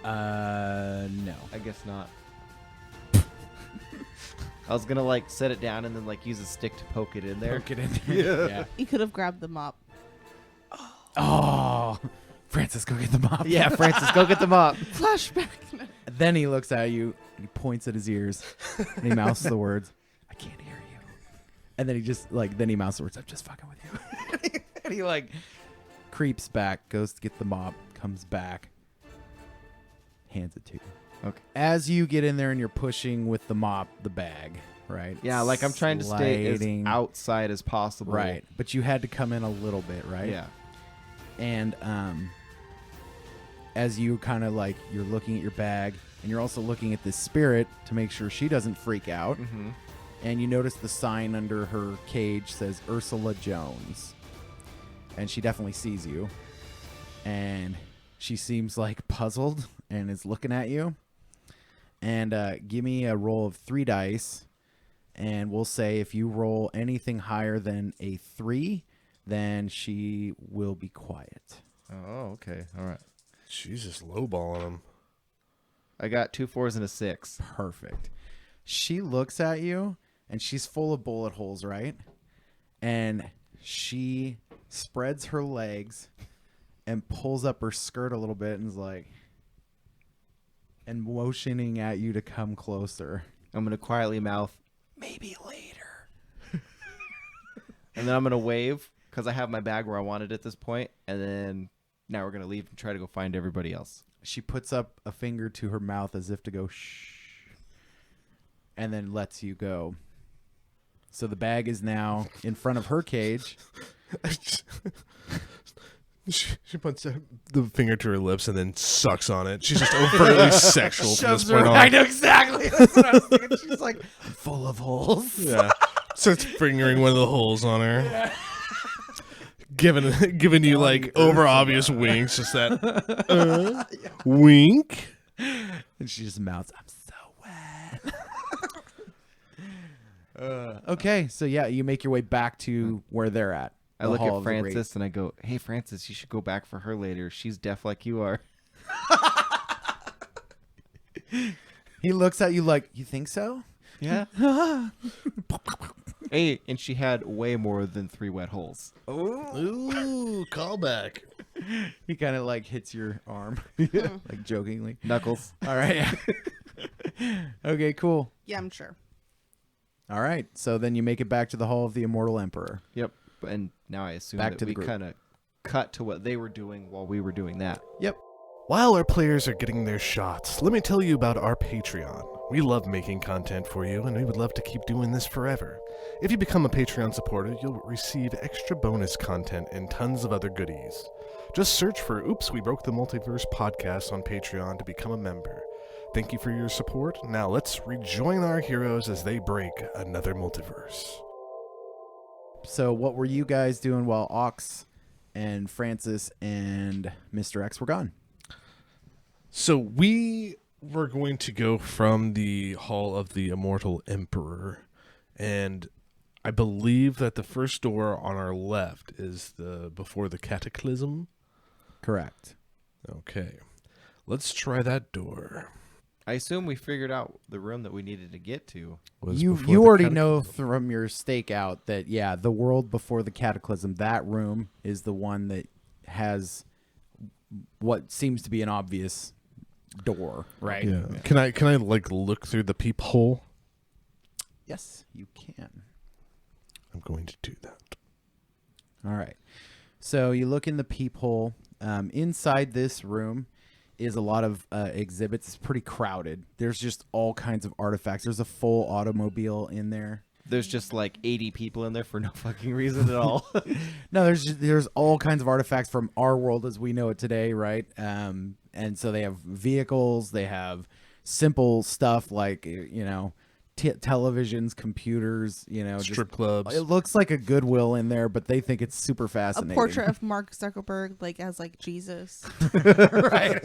No. I guess not. I was gonna like set it down and then like use a stick to poke it in there. Poke it in there. Yeah. You could have grabbed the mop. Oh, Francis, go get the mop. Yeah, Francis, go get the mop. Flashback. Then he looks at you, and he points at his ears, and he mouths the words, "I can't hear you." And then he just then he mouths the words, "I'm just fucking with you." And he like creeps back, goes to get the mop, comes back, hands it to you. Okay. As you get in there and you're pushing with the mop, the bag, right? Yeah, like I'm trying to stay as Sliding. outside as possible. Right, but you had to come in a little bit, right? Yeah. And as you kind of like, you're looking at your bag, and you're also looking at this spirit to make sure she doesn't freak out. Mm-hmm. And you notice the sign under her cage says Ursula Jones. And she definitely sees you. And she seems like puzzled and is looking at you. And give me a roll of 3 dice. And we'll say if you roll anything higher than a 3, then she will be quiet. Oh, okay. All right. She's just lowballing him. I got 2 4s and a 6. Perfect. She looks at you, and she's full of bullet holes, right? And she spreads her legs and pulls up her skirt a little bit and is like, and motioning at you to come closer. I'm going to quietly mouth, maybe later. And then I'm going to wave because I have my bag where I want it at this point. And then now we're going to leave and try to go find everybody else. She puts up a finger to her mouth as if to go shh, and then lets you go. So the bag is now in front of her cage. She puts the finger to her lips and then sucks on it. She's just overtly sexual from this point on. I know exactly. That's what I was thinking. She's like full of holes. Yeah. Starts fingering one of the holes on her. Yeah. Giving you like over obvious winks, just that wink. And she just mouths, "I'm so wet." Okay, so yeah, you make your way back to where they're at. I look at Francis and I go, "Hey, Francis, you should go back for her later. She's deaf like you are." He looks at you like, "You think so?" Yeah. Hey, and she had way more than 3 wet holes. Ooh, callback. He kind of like hits your arm, like jokingly. Knuckles. All right. Okay, cool. Yeah, I'm sure. All right, so then you make it back to the Hall of the Immortal Emperor. Yep. And now I assume Back that to the we group. kind of cut to what they were doing while we were doing that. Yep. While our players are getting their shots, let me tell you about our Patreon. We love making content for you, and we would love to keep doing this forever. If you become a Patreon supporter, you'll receive extra bonus content and tons of other goodies. Just search for Oops, We Broke the Multiverse podcast on Patreon to become a member. Thank you for your support. Now let's rejoin our heroes as they break another multiverse. So what were you guys doing while Ox and Francis and Mr. X were gone? So we were going to go from the Hall of the Immortal Emperor, and I believe that the first door on our left is the before the Cataclysm. Correct. Okay, let's try that door. I assume we figured out the room that we needed to get to. Was You before the already know Cataclysm. from your stakeout that, yeah, the world before the Cataclysm, that room is the one that has what seems to be an obvious door, right? Yeah. Can I like look through the peephole? Yes, you can. I'm going to do that. All right. So you look in the peephole. Inside this room is a lot of exhibits. It's pretty crowded. There's just all kinds of artifacts. There's a full automobile in there. There's just like 80 people in there for no fucking reason at all. No, there's all kinds of artifacts from our world as we know it today, right? And so they have vehicles. They have simple stuff like televisions, computers. Strip clubs. It looks like a Goodwill in there, but they think it's super A fascinating. portrait of Mark Zuckerberg, like as like Jesus. Right.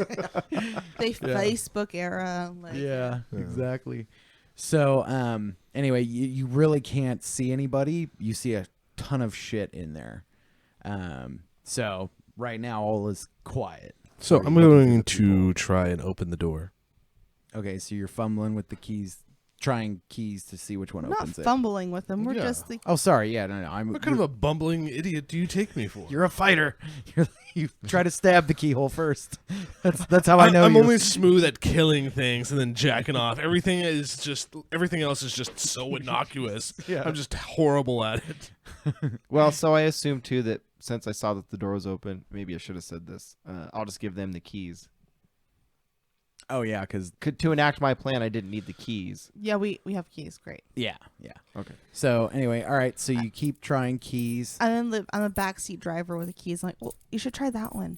Facebook era. Like, Yeah, exactly. So, anyway, you really can't see anybody. You see a ton of shit in there. So right now all is quiet. So Are I'm you looking going for the people? to try and open the door. Okay, so you're fumbling with the keys, trying keys to see which one I'm not opens it. fumbling with them. We're Yeah. just like, Oh, sorry. Yeah, no. What kind of a bumbling idiot do you take me for? You're a fighter. You try to stab the keyhole first. That's how I know. I'm you. only smooth at killing things and then jacking off. Everything else is just so innocuous. Yeah. I'm just horrible at it. Well, so I assume too that since I saw that the door was open, maybe I should have said this. I'll just give them the keys. Oh yeah, because To enact my plan, I didn't need the keys. yeah, we have keys. Great. yeah. Okay. So anyway, all right. So you keep trying keys. I'm a backseat driver with the keys. I'm like, well, you should try that one.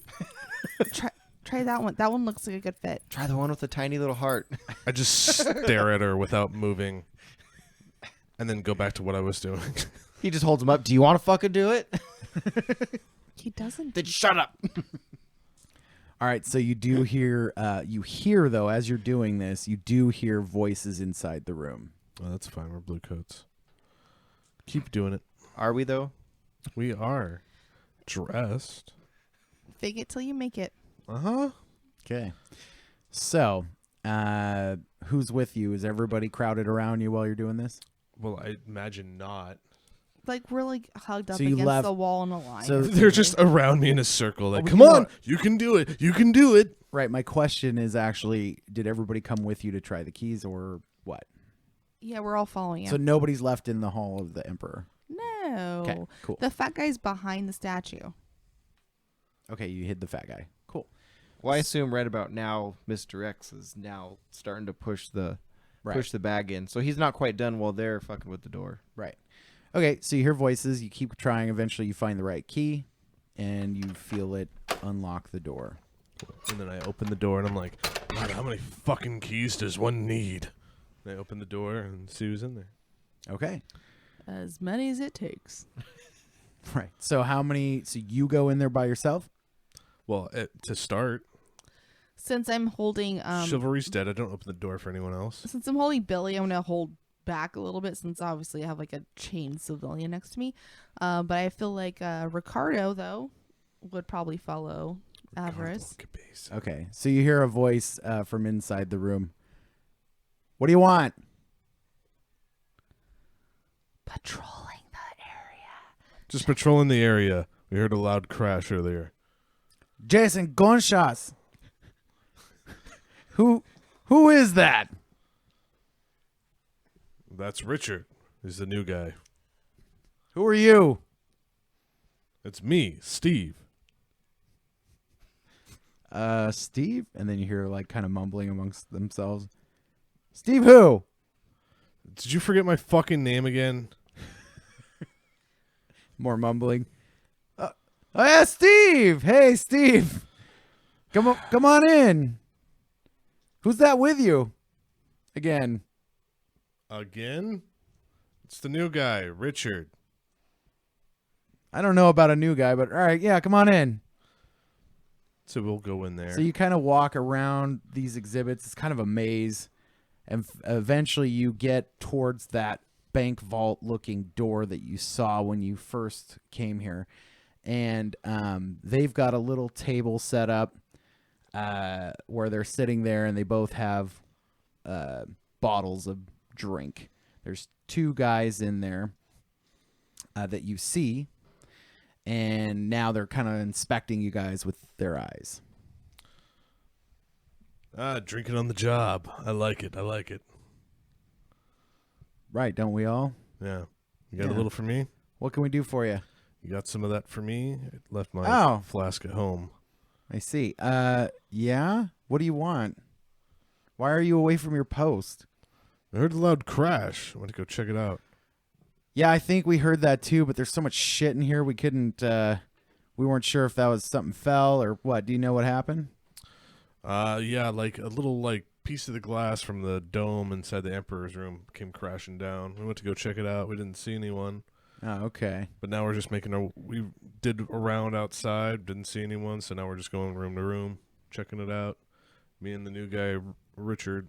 try that one. That one looks like a good fit. Try the one with the tiny little heart. I just stare at her without moving and then go back to what I was doing. He just holds them up. Do you want to fucking do it? He doesn't. Then shut up. All right, so you do hear, though, as you're doing this, you do hear voices inside the room. Well, that's fine. We're Bluecoats. Keep doing it. Are we though? We are dressed. Fake it till you make it. Uh-huh. Okay. So, who's with you? Is everybody crowded around you while you're doing this? Well, I imagine not. Like we're like hugged up So you against left- the wall in a line. so- They're just around me in a circle. Like, Oh, come you on, are- you can do it. You can do it. Right, my question is actually, did everybody come with you to try the keys or what? yeah, we're all following him. So nobody's left in the Hall of the Emperor. No. Okay, cool. The fat guy's behind the statue. Okay, you hid the fat guy. Cool. Well, I assume right about now, Mr. X is now starting to push the bag in. So he's not quite done while they're fucking with the door. Right. Okay, so you hear voices, you keep trying, eventually you find the right key, and you feel it unlock the door. And then I open the door and I'm like, God, how many fucking keys does one need? And I open the door and see who's in there. Okay. As many as it takes. Right. So you go in there by yourself? Well, to start, Since I'm holding chivalry's dead. I don't open the door for anyone else. since I'm holding Billy, I'm gonna hold back a little bit since obviously I have like a chained civilian next to me. But I feel like Ricardo though would probably follow Avarice. Okay. So you hear a voice from inside the room. What do you want? Patrolling the area. Just patrolling the area. We heard a loud crash earlier. Jason, gunshots. Who is that? That's Richard. He's the new guy. Who are you? It's me, Steve. Steve? And then you hear like kind of mumbling amongst themselves. Steve who? Did you forget my fucking name again? More mumbling. Oh yeah, Steve. Hey, Steve. Come on in. Who's that with you? Again. Again? It's the new guy, Richard. I don't know about a new guy, but all right, yeah, come on in. So we'll go in there. So you kind of walk around these exhibits. It's kind of a maze. And eventually you get towards that bank vault looking door that you saw when you first came here. And they've got a little table set up where they're sitting there, and they both have bottles of drink. There's two guys in there that you see, and now they're kind of inspecting you guys with their eyes. Drinking on the job. I like it. Right, don't we all? Yeah. You got Yeah. a little for me? What can we do for you? You got some of that for me? I left my Oh. flask at home. I see. Yeah? What do you want? Why are you away from your post? I heard a loud crash. I went to go check it out. Yeah, I think we heard that too, but there's so much shit in here we couldn't, we weren't sure if that was something fell or what. Do you know what happened? Yeah, like a little piece of the glass from the dome inside the Emperor's room came crashing down. We went to go check it out. We didn't see anyone. Oh, okay. But now we're just we did a round outside, didn't see anyone, so now we're just going room to room, checking it out. Me and the new guy, Richard.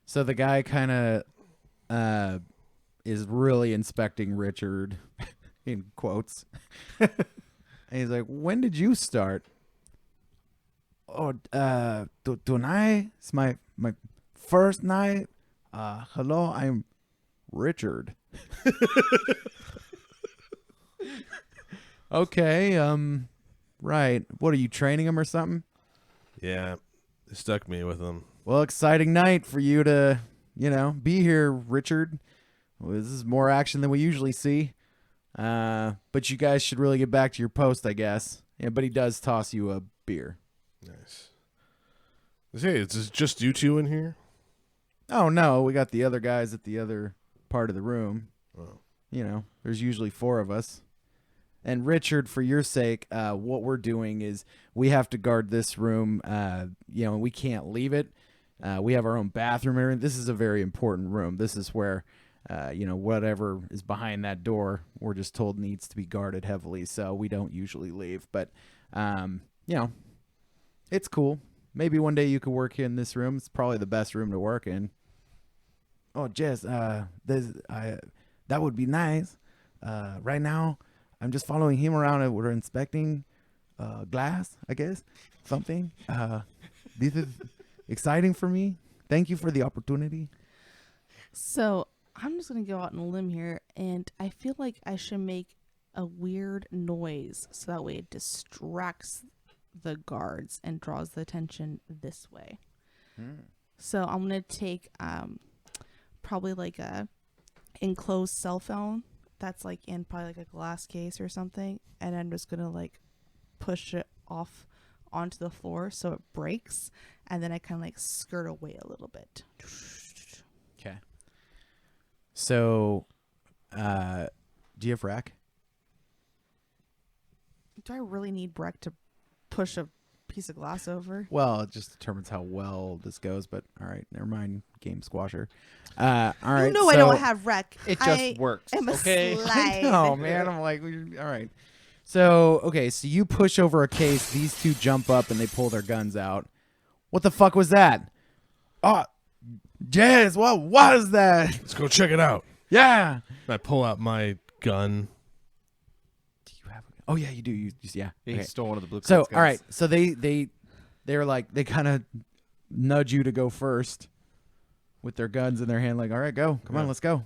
So the guy kind of is really inspecting Richard, in quotes. And he's like, when did you start? Oh, tonight? It's my first night. Hello, I'm Richard. Okay, right. What, are you training him or something? Yeah, they stuck me with him. Well, exciting night for you to, be here, Richard. Well, this is more action than we usually see. But you guys should really get back to your post, I guess. Yeah, but he does toss you a beer. Nice. Hey, is it just you two in here? Oh, no, we got the other guys at the other part of the room. Oh. There's usually four of us. And Richard, for your sake, what we're doing is we have to guard this room, and we can't leave it. We have our own bathroom area. This is a very important room. This is where, whatever is behind that door, we're just told needs to be guarded heavily, so we don't usually leave. But, it's cool. Maybe one day you could work in this room. It's probably the best room to work in. Oh, Jess, that would be nice. Right now, I'm just following him around and we're inspecting glass, I guess. Something. This is exciting for me. Thank you for the opportunity. So I'm just going to go out on a limb here, and I feel like I should make a weird noise so that way it distracts the guards and draws the attention this way. So I'm going to take probably like a enclosed cell phone that's like in probably like a glass case or something, and I'm just going to like push it off onto the floor so it breaks, and then I kind of like skirt away a little bit. Okay. So, do you have rack? Do I really need Breck to push a piece of glass over? Well, it just determines how well this goes, but all right, never mind, game squasher. All right. You know I don't have Rec. It just works. I'm a Okay. slide. Oh man, I'm like, all right. So, okay, so you push over a case, these two jump up and they pull their guns out. What the fuck was that? Oh, Jazz, what was that? Let's go check it out. Yeah. I pull out my gun. Do you have a... Oh yeah, you do. You yeah. He Okay. stole one of the Bluecoats So, guns. all right. So they're like, they kind of nudge you to go first with their guns in their hand, like, all right, go. Come on, Yeah. let's go.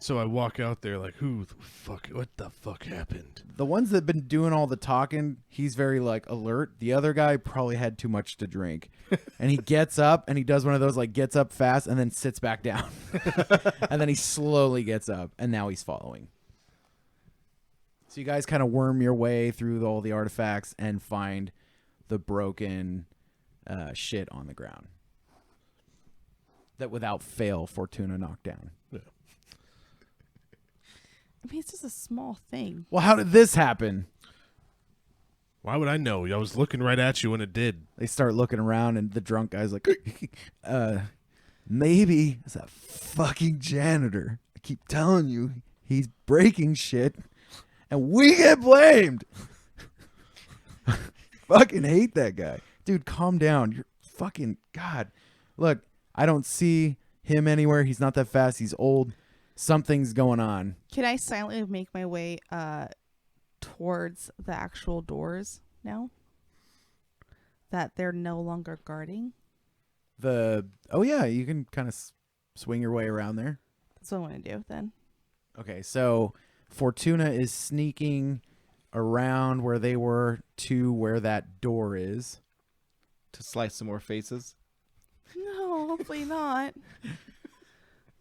So I walk out there like, what the fuck happened? The ones that have been doing all the talking, he's very like alert. The other guy probably had too much to drink. And he gets up and he does one of those like gets up fast and then sits back down. And then he slowly gets up and now he's following. So you guys kind of worm your way through all the artifacts and find the broken shit on the ground. that without fail Fortuna knocked down. Yeah. I mean, it's just a small thing. Well, how did this happen? Why would I know? I was looking right at you when it did. They start looking around, and the drunk guy's like, maybe it's that fucking janitor. I keep telling you, he's breaking shit, and we get blamed. Fucking hate that guy. Dude, calm down. You're fucking God. Look, I don't see him anywhere. He's not that fast. He's old. Something's going on. Can I silently make my way towards the actual doors now that they're no longer guarding? Oh yeah, you can kind of swing your way around there. That's what I want to do then. Okay, so Fortuna is sneaking around where they were to where that door is. To slice some more faces. No, hopefully not.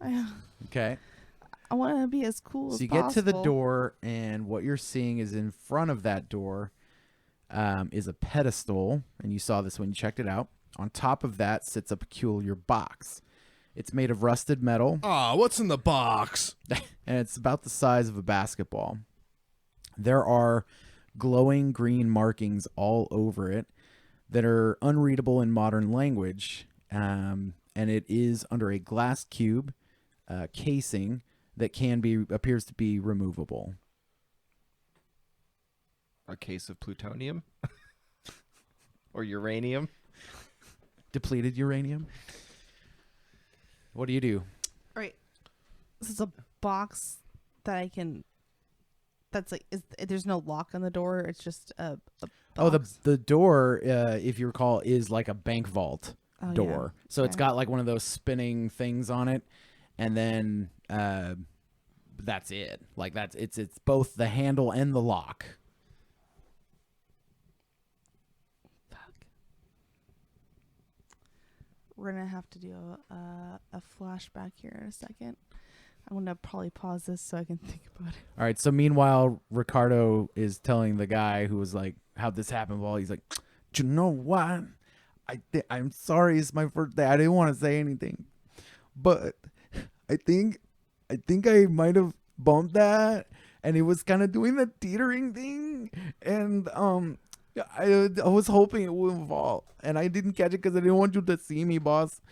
I Okay. want to be as cool as So you possible. get to the door, and what you're seeing is in front of that door is a pedestal, and you saw this when you checked it out. On top of that sits a peculiar box. It's made of rusted metal, Ah, what's in the box? and it's about the size of a basketball. There are glowing green markings all over it that are unreadable in modern language, and it is under a glass cube casing that appears to be removable. A case of plutonium? Or uranium? Depleted uranium. What do you do? All right. This is a box that I can. That's like, there's no lock on the door. It's just a box. Oh, the door, if you recall, is like a bank vault Oh, door. yeah. So it's Okay. got like one of those spinning things on it, and then that's it. Like it's both the handle and the lock. Fuck. We're gonna have to do a flashback here in a second. I'm gonna probably pause this so I can think about it. All right. So meanwhile, Ricardo is telling the guy who was like, "How'd this happen?" Well, he's like, "Do you know what? I'm sorry. It's my first day. I didn't want to say anything, but I think I might have bumped that, and it was kind of doing the teetering thing, and I was hoping it wouldn't fall, and I didn't catch it because I didn't want you to see me, boss.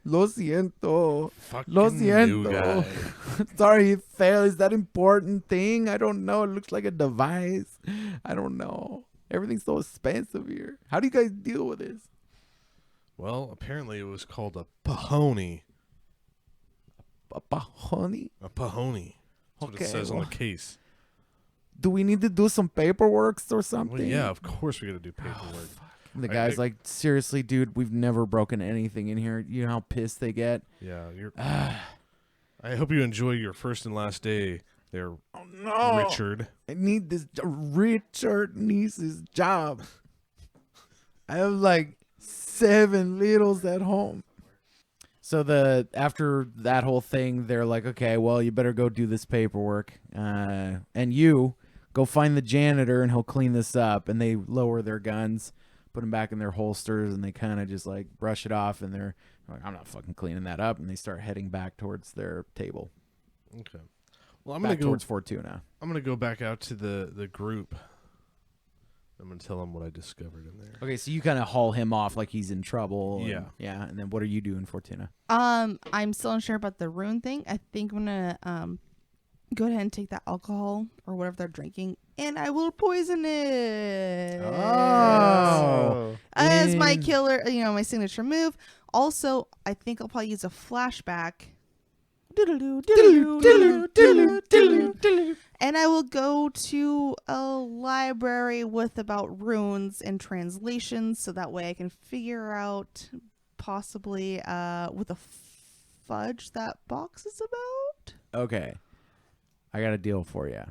Lo siento. Fucking Lo new siento. guy. Sorry, it fell. Is that important thing? I don't know. It looks like a device. I don't know. Everything's so expensive here. How do you guys deal with this? Well, apparently it was called a pahony. Honey, A pahony. That's what Okay, it says on well, the case. do we need to do some paperwork or something? Well, yeah, of course we got to do paperwork. The I- guy's I- like, seriously, dude, we've never broken anything in here. You know how pissed they get? Yeah, you're. I hope you enjoy your first and last day there, Oh, no. Richard. I need this. Richard needs his job. I have like 7 littles at home. So after that whole thing, they're like, okay, well, you better go do this paperwork. And you go find the janitor and he'll clean this up. And they lower their guns, put them back in their holsters, and they kind of just like brush it off. And they're like, I'm not fucking cleaning that up. And they start heading back towards their table. Okay. Well, I'm gonna Back go. towards Fortuna. I'm gonna go back out to the group. I'm gonna tell them what I discovered in there. Okay, so you kind of haul him off like he's in trouble. and- Yeah. Yeah. And then what are you doing, Fortuna? I'm still unsure about the rune thing. I think I'm gonna go ahead and take that alcohol or whatever they're drinking, and I will poison it. Oh. As my In- killer, my signature move. Also, I think I'll probably use a flashback. And I will go to a library with about runes and translations, so that way I can figure out possibly what the fudge that box is about. Okay. I got a deal for you.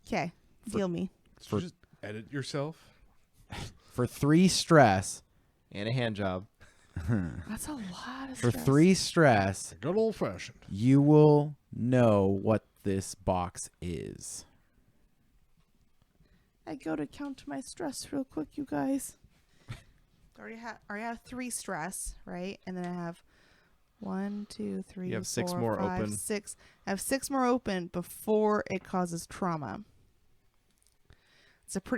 Okay, deal me. So just edit yourself. For 3 stress, And a hand job. That's a lot of for stress. 3 stress, Good old fashioned. you will know what this box is. I go to count my stress real quick, you guys. I already have 3 stress, right? And then I have 1, 2, 3, You have 6 4, more 5, open. 6. I have 6 more open before it causes trauma.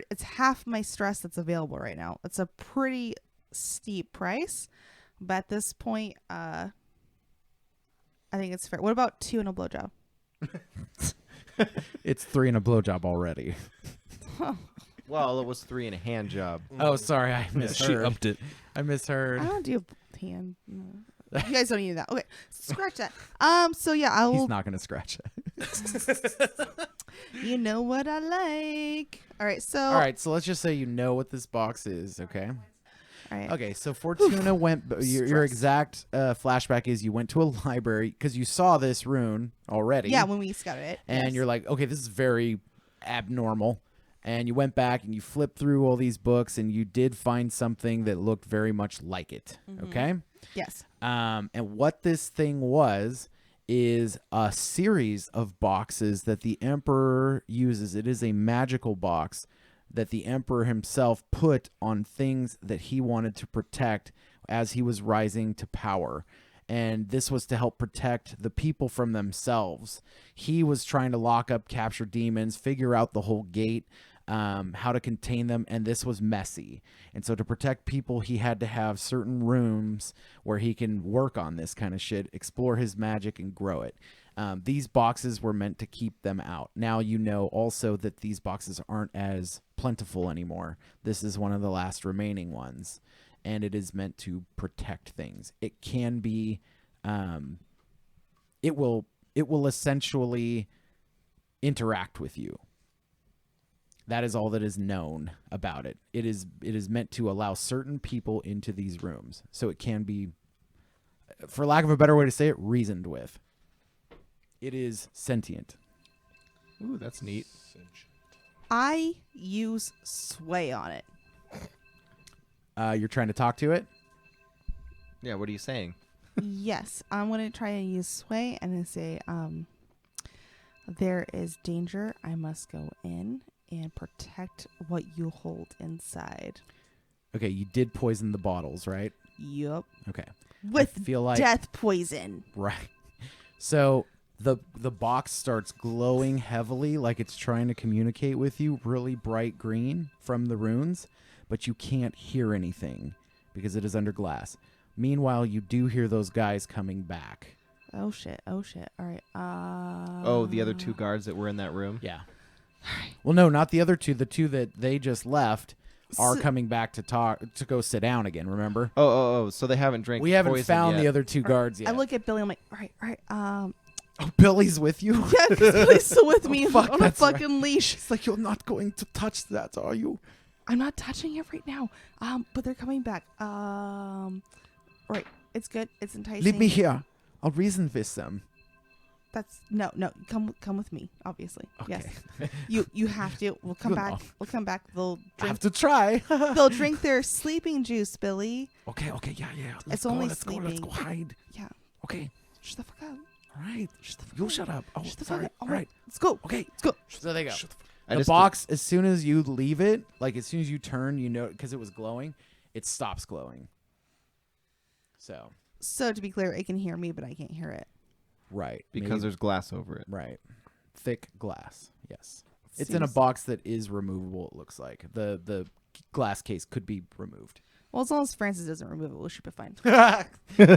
It's half my stress that's available right now. It's a pretty steep price, but at this point, I think it's fair. What about 2 and a blowjob? It's 3 and a blowjob already. Well, it was 3 and a hand job. Oh, sorry, I Yeah, misheard. she upped it. I misheard. I don't do hand. No. You guys don't need that. Okay, scratch that. So yeah, I He's will. not gonna scratch it. You know what I like. All right, so. All right, so let's just say you know what this box is, okay? All right. Okay, so Fortuna went. Your Stress. exact flashback is you went to a library because you saw this rune already. Yeah, when we scouted it. and yes. you're like, okay, this is very abnormal. And you went back and you flipped through all these books and you did find something that looked very much like it. Okay. Yes. And what this thing was is a series of boxes that the Emperor uses. It is a magical box that the Emperor himself put on things that he wanted to protect as he was rising to power. And this was to help protect the people from themselves. He was trying to lock up, capture demons, figure out the whole gate, how to contain them, and this was messy. And so to protect people, he had to have certain rooms where he can work on this kind of shit, explore his magic, and grow it. These boxes were meant to keep them out. Now you know also that these boxes aren't as plentiful anymore. This is one of the last remaining ones, and it is meant to protect things. It can be, it will essentially interact with you. That is all that is known about it. It is meant to allow certain people into these rooms. So it can be, for lack of a better way to say it, reasoned with. It is sentient. Ooh, that's neat. I use sway on it. You're trying to talk to it? Yeah, what are you saying? Yes, I'm gonna try and use sway and then say, there is danger. I must go in and protect what you hold inside. Okay, you did poison the bottles, right? Yup. Okay. With feel like death poison. Right. So the box starts glowing heavily like it's trying to communicate with you, really bright green from the runes, but you can't hear anything because it is under glass. Meanwhile, you do hear those guys coming back. Oh shit. All right. Oh, the other 2 guards that were in that room? Yeah. Well, no, not the other 2. The 2 that they just left are coming back to go sit down again, remember? Oh, so they haven't drank We haven't poison found yet. the other 2 guards yet. I look at Billy. I'm like, all right. Oh, Billy's with you? Yeah, because Billy's still with me fuck, on a that's right. fucking leash. It's like, you're not going to touch that, are you? I'm not touching it right now. But they're coming back. Right. It's good. It's enticing. Leave me here. I'll reason with them. That's no. Come with me. Obviously. Okay. Yes. You have to. We'll come Good back. enough. We'll come back. They'll I drink. have to try. They'll drink their sleeping juice, Billy. Okay, yeah. It's only Let's sleeping. go hide. Yeah. Okay, Shut the fuck up. all right. You shut up. Oh, Shut the sorry. fuck up. All right. Let's go. Okay. Let's go. So there they go. I The just- box, as soon as you leave it, like as soon as you turn, you know, because it was glowing, it stops glowing. So to be clear, it can hear me, but I can't hear it. Right. Because maybe- there's glass over it. Right. Thick glass. Yes. It's in a Seems- box that is removable, it looks like. The glass case could be removed. Well, as long as Francis doesn't remove it, we should be fine. All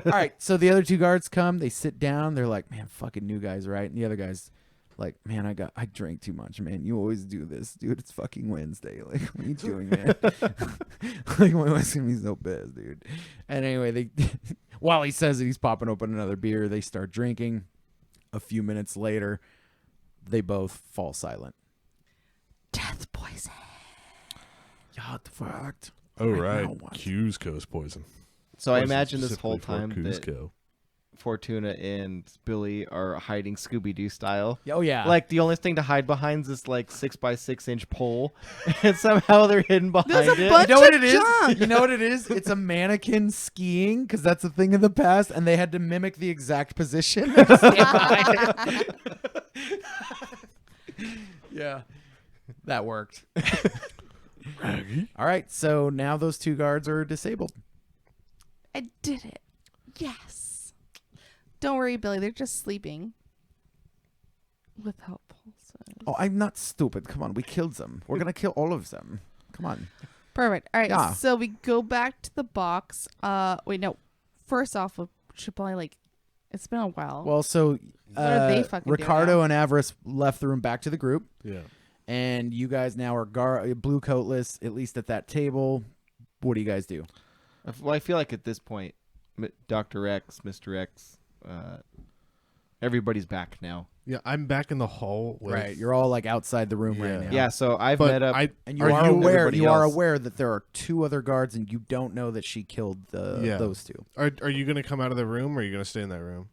right. So the other 2 guards come, they sit down, they're like, man, fucking new guys, right? And the other guy's like, man, I drank too much, man. You always do this, dude. It's fucking Wednesday. Like, what are you doing, man? Like, why am I gonna be so pissed, dude? And anyway, they while he says it, he's popping open another beer. They start drinking. A few minutes later, they both fall silent. Death poison. Yeah, the fact. Oh, Right right. now, what? Cusco's poison. So I Poison imagine this whole specifically time for that Cusco. Fortuna and Billy are hiding Scooby-Doo style. Oh yeah. Like, the only thing to hide behind is this, like, 6x6 inch pole. And somehow they're hidden behind There's a it. bunch you know what of it is? junk. You know what it is? It's a mannequin skiing because that's a thing in the past, and they had to mimic the exact position. Yeah, that worked. All right, so now those 2 guards are disabled. I did it. Yes. Don't worry, Billy. They're just sleeping. Without pulses. Oh, I'm not stupid. Come on, we killed them. We're gonna kill all of them. Come on. Perfect. All right. Yeah. So we go back to the box. Wait, no. First off, we should probably it's been a while. Well, so What are they fucking doing Ricardo now? and Avarice left the room back to the group, Yeah. and you guys now are blue coatless, at least at that table. What do you guys do? Well, I feel like at this point, Dr. X, Mr. X, everybody's back now. Yeah, I'm back in the hall. With, You're all like outside the room Yeah. right now. Yeah, so I've But met up. And you Are are you aware. everybody You are else? aware that there are 2 other guards, and you don't know that she killed those 2. Are you gonna come out of the room, or are you gonna stay in that room?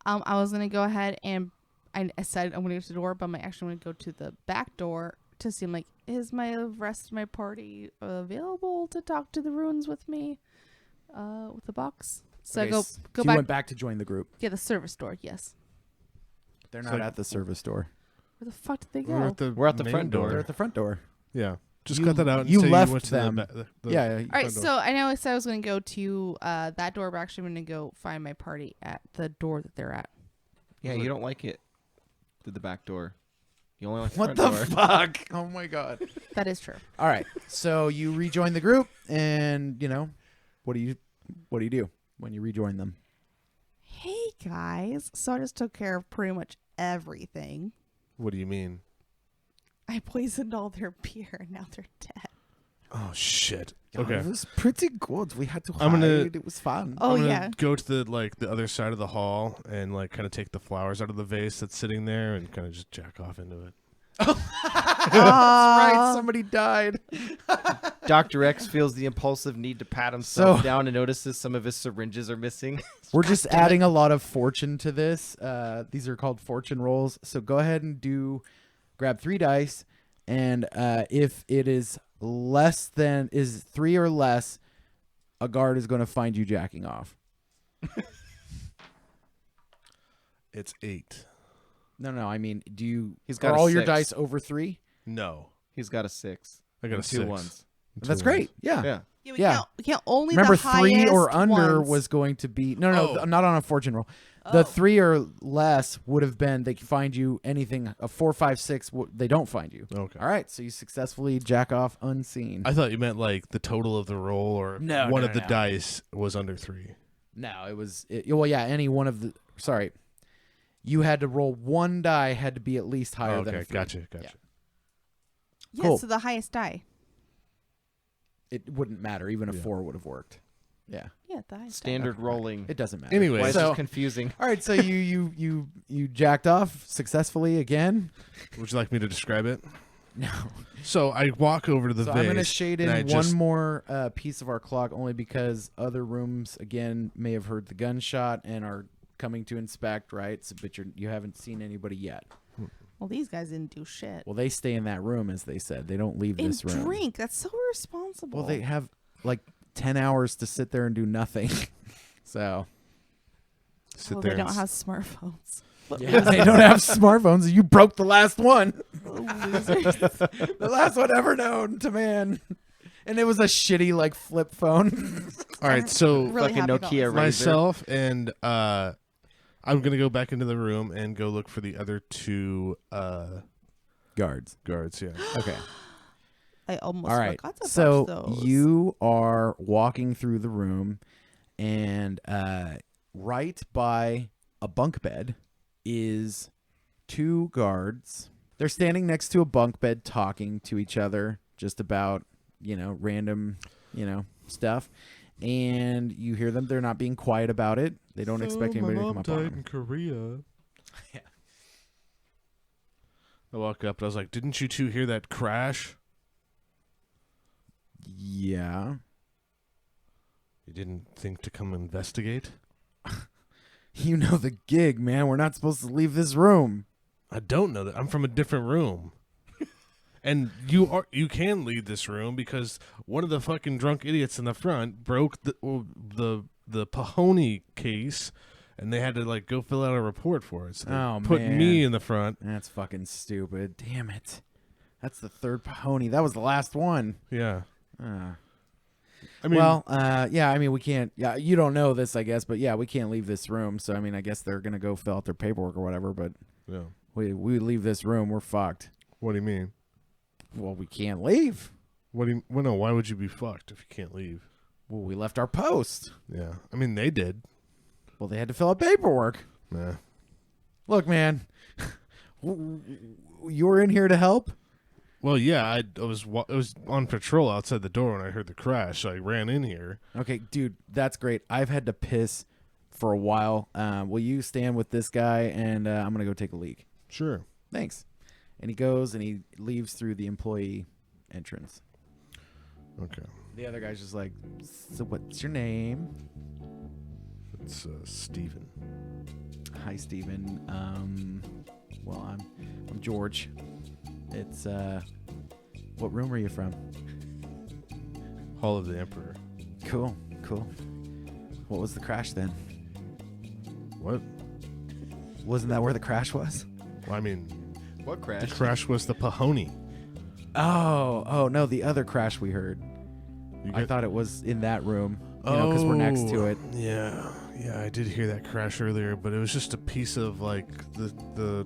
I was gonna go ahead and I said I'm gonna go to the door, but I'm actually gonna go to the back door to see. I'm like, is my rest of my party available to talk to the runes with me, with the box? So Okay, I go so go you back. went back to join the group. Yeah, the service door. Yes. They're So- not at the service door. Where the fuck did they We're go? at the We're at the main front door. They're at the front door. Yeah. Just You- cut that out. And you say left went to them. The Yeah. All right, front door. so I know I said I was going to go to that door, but actually I'm going to go find my party at the door that they're at. Yeah, you don't like it through the back door. You only like the What front the door. fuck? Oh my god. That is true. All right. So you rejoin the group, and what do you do when you rejoin them? Hey guys, so I just took care of pretty much everything. What do you mean? I poisoned all their beer, and now they're dead. Oh shit. Oh, Okay. it was pretty good. We had to hide. I'm gonna- It was fun. Oh I'm gonna yeah. go to the other side of the hall and kind of take the flowers out of the vase that's sitting there and kind of just jack off into it. That's right. Somebody died. Dr. X feels the impulsive need to pat himself So- down and notices some of his syringes are missing. We're just adding a lot of fortune to this. These are called fortune rolls. So go ahead and grab 3 dice, and if it is 3 or less, a guard is going to find you jacking off. It's 8. No, I mean, He's are got a all your 6. dice over 3? No. He's got a 6. I got a and 6. 2 ones. That's great. Yeah. Yeah. Yeah, Yeah. we can't only Remember, the 3 or highest under ones. was going to be Oh. not on a fortune roll. The 3 or less would have been they can find you anything. A 4, 5, 6, they don't find you. Okay. All right, so you successfully jack off unseen. I thought you meant like the total of the roll, or No, one no, of the no. dice was under 3. No, it was well, yeah, any one of the. Sorry, you had to roll 1 die had to be at least higher than a Okay, 3. gotcha. Yeah. Yeah, Cool. so the highest die. It wouldn't matter. Even a Yeah. 4 would have worked. Yeah, Yeah, the highest Standard rolling. it doesn't matter. Anyway, Why is so this confusing? all right, so you jacked off successfully again. Would you like me to describe it? No. So I walk over to the So vase. I'm going to shade in and I one just- more piece of our clock, only because other rooms again may have heard the gunshot and are coming to inspect, right? So, but you haven't seen anybody yet. Well, these guys didn't do shit. Well, they stay in that room, as they said. They don't leave And this room. drink. That's so irresponsible. Well, they have like 10 hours to sit there and do nothing. So sit well, there. they and don't have smartphones. yeah, they don't have smartphones. You broke the last one. Losers. The last one ever known to man. And it was a shitty like flip phone. All right, so Really Fucking happy about Nokia this. Razor. myself and I'm gonna go back into the room and go look for the other 2 Guards. guards. Yeah. Okay. I almost All right. forgot to So touch those. you are walking through the room, and right by a bunk bed is 2 guards. They're standing next to a bunk bed talking to each other just about, random, stuff. And you hear them. They're not being quiet about it. They don't expect So, anybody my to mom come up on died them. in Korea. Yeah. I walk up and I was like, "Didn't you 2 hear that crash?" Yeah. You didn't think to come investigate? You know the gig, man. We're not supposed to leave this room. I don't know that. I'm from a different room. And you can leave this room because one of the fucking drunk idiots in the front broke the Pahony case, and they had to go fill out a report for it. So they put man. me in the front. That's fucking stupid. Damn it. That's the 3rd Pahony. That was the last one. Yeah. I mean, Well, yeah, I mean, we can't. Yeah, you don't know this, I guess, but yeah, we can't leave this room. So I mean, I guess they're gonna go fill out their paperwork or whatever. But yeah. we leave this room, we're fucked. What do you mean? Well, we can't leave. What do you? Well, no. Why would you be fucked if you can't leave? Well, we left our post. Yeah. I mean, they did. Well, they had to fill out paperwork. Nah. Look, man, you were in here to help. Well, yeah. I was on patrol outside the door when I heard the crash. So I ran in here. Okay, dude, that's great. I've had to piss for a while. Will you stand with this guy, and I'm gonna go take a leak. Sure. Thanks. And he goes and he leaves through the employee entrance. Okay. The other guy's just like, so what's your name? It's Steven. Hi, Steven. Well, I'm George. It's what room are you from? Hall of the Emperor. Cool. What was the crash then? What? Wasn't that where the crash was? Well, I mean, What crash? the crash was the Pahoney. Oh no, the other crash we heard. I thought it was in that room, because we're next to it. Yeah, I did hear that crash earlier, but it was just a piece of like the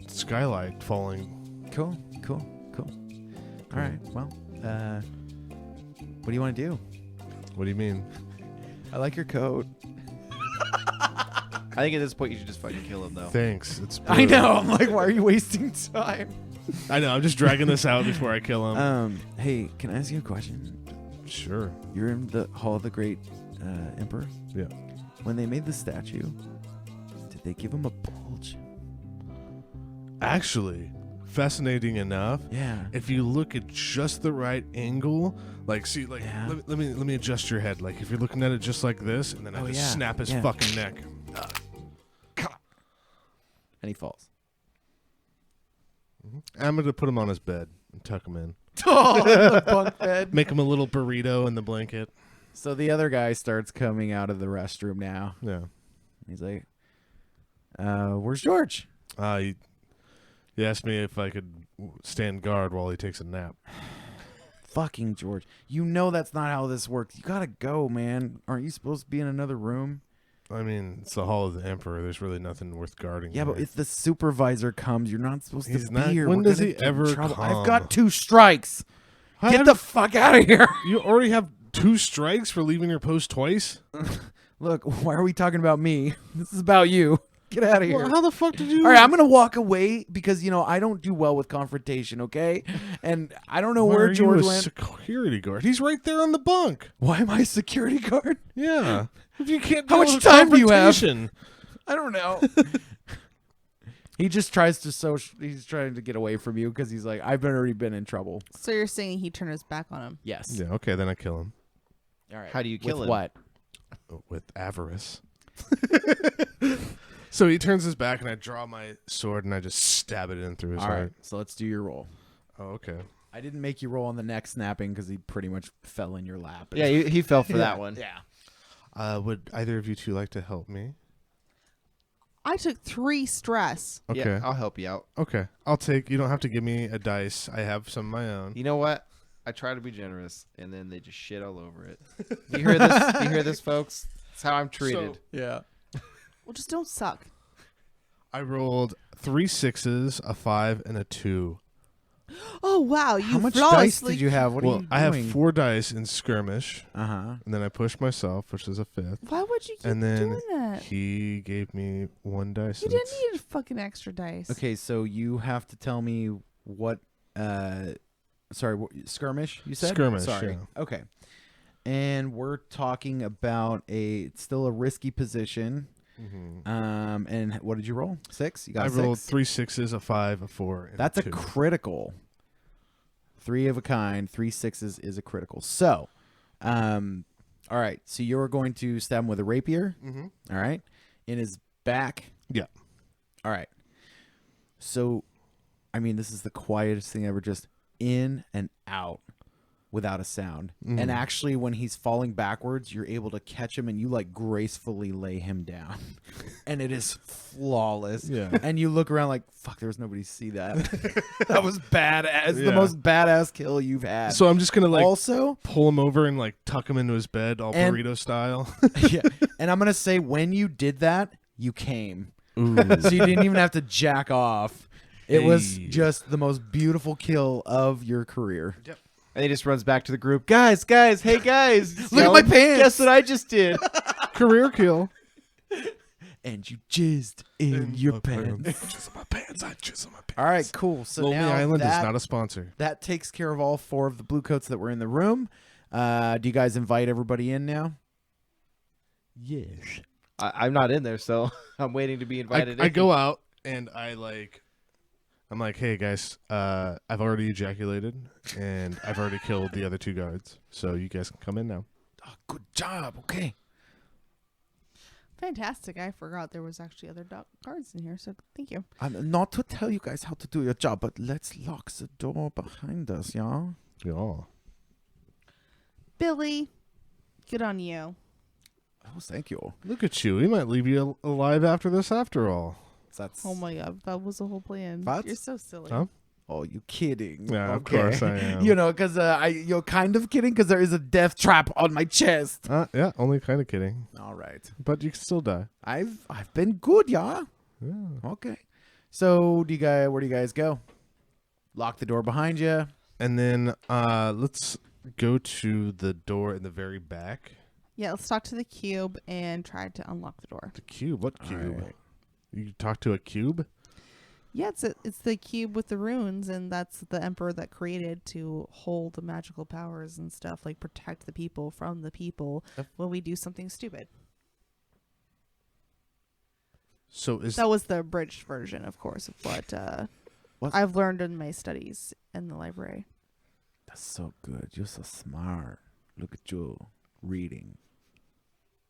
skylight falling. Cool. All right. Well, what do you want to do? What do you mean? I like your coat. I think at this point you should just fucking kill him, though. Thanks. It's I brutal. know. I'm like, why are you wasting time? I know. I'm just dragging this out before I kill him. Hey, can I ask you a question? Sure. You're in the Hall of the Great Emperor. Yeah. When they made the statue, did they give him a bulge? Actually, fascinating enough. Yeah. If you look at just the right angle, like, see, like, Yeah. let me adjust your head. Like, if you're looking at it just like this, and then I Oh, just yeah. snap his Yeah. fucking neck. And he falls. I'm gonna put him on his bed and tuck him in. Oh, the bunk bed. Make him a little burrito in the blanket. So the other guy starts coming out of the restroom now. Yeah. He's like, where's George? He asked me if I could stand guard while he takes a nap. Fucking George. You know that's not how this works. You gotta go, man. Aren't you supposed to be in another room? I mean, it's the Hall of the Emperor. There's really nothing worth guarding. Yeah, but there. if the supervisor comes, you're not supposed He's to not- be here. when We're does gonna he get in ever trouble. come? I've got 2 strikes. How Get did- the fuck out of here. You already have 2 strikes for leaving your post twice? Look, why are we talking about me? This is about you. Get out of here. Well, how the fuck did you... All right, I'm gonna walk away because I don't do well with confrontation. Okay, and I don't know Why where are George you a went. security guard? He's right there on the bunk. Why am I a security guard? Yeah. If you can't How deal much with time do you have? confrontation- I don't know. He just tries to he's trying to get away from you because he's like, I've already been in trouble. So you're saying he turned his back on him? Yes. Yeah, okay, then I kill him. All right. How do you kill With him? what? With avarice. So he turns his back, and I draw my sword, and I just stab it in through his All heart. right. So let's do your roll. Oh, okay. I didn't make you roll on the neck snapping because he pretty much fell in your lap. Yeah, he fell for that one. Yeah. Would either of you two like to help me? I took 3 stress. Okay. Yeah, I'll help you out. Okay. I'll take... You don't have to give me a dice. I have some of my own. You know what? I try to be generous, and then they just shit all over it. You hear this? You hear this, folks? That's how I'm treated. Yeah. Well, just don't suck. I rolled 3 6s, a 5, and a 2. Oh wow! You How much dice flawlessly- did you have? What are Well, you I have doing? 4 dice in skirmish, Uh-huh. and then I pushed myself, which is a 5th. Why would you keep And then doing that? he gave me 1 dice. You and didn't it's- need fucking extra dice. Okay, so you have to tell me what sorry, skirmish, you said? Skirmish, Sorry. yeah. Okay. And we're talking about it's still a risky position. Mhm. And what did you roll? 6? You got I a 6? rolled 3 6s, a 5, a 4, and That's a a 2. critical. 3 of a kind, 3 6s is a critical. So, all right. So you're going to stab him with a rapier. Mhm. All right. In his back. Yeah. All right. So, I mean, this is the quietest thing ever. Just in and out. without a sound. And actually, when he's falling backwards, you're able to catch him and you like gracefully lay him down. And it is flawless. Yeah. And you look around like, fuck, there was nobody to see that. That was badass. The most badass kill you've had. So I'm just gonna like also pull him over and like tuck him into his bed, all And- burrito style. yeah. And I'm gonna say when you did that, you came. Ooh. So you didn't even have to jack off. It was Hey. just the most beautiful kill of your career. And he just runs back to the group. Guys, hey guys. Look at my pants. Guess what I just did? Career kill. And you jizzed in your my pants. Jizz on my pants. I jizz on my pants. All right, cool. So Lonely now Island that, is not a sponsor. that takes care of all 4 of the Bluecoats that were in the room. Do you guys invite everybody in now? Yes. I'm not in there, so I'm waiting to be invited I in. go out and I'm like, hey guys, I've already ejaculated and I've already killed the other 2 guards, so you guys can come in now. Oh, good job. Okay. Fantastic. I forgot there was actually other guards in here, so thank you. I'm not to tell you guys how to do your job, but let's lock the door behind us, yeah? Yeah. Billy, good on you. Oh, thank you. Look at you. We might leave you alive after this, after all. That's Oh my god, that was the whole plan. What? You're so silly. Huh? Oh, you kidding? Yeah, of Okay. course I am. You know, because you're kind of kidding because there is a death trap on my chest. Yeah, only kind of kidding, All right, but you can still die. I've been good, yeah. Yeah. Okay. So, where do you guys go? Lock the door behind you. And then let's go to the door in the very back. Yeah, let's talk to the cube and try to unlock the door. The cube. What cube? right. You talk to a cube? Yeah, it's the cube with the runes, and that's the emperor that created to hold the magical powers and stuff, like protect the people from the people when we do something stupid. So is That was the abridged version, of course, of what I've learned in my studies in the library. That's so good. You're so smart. Look at you reading.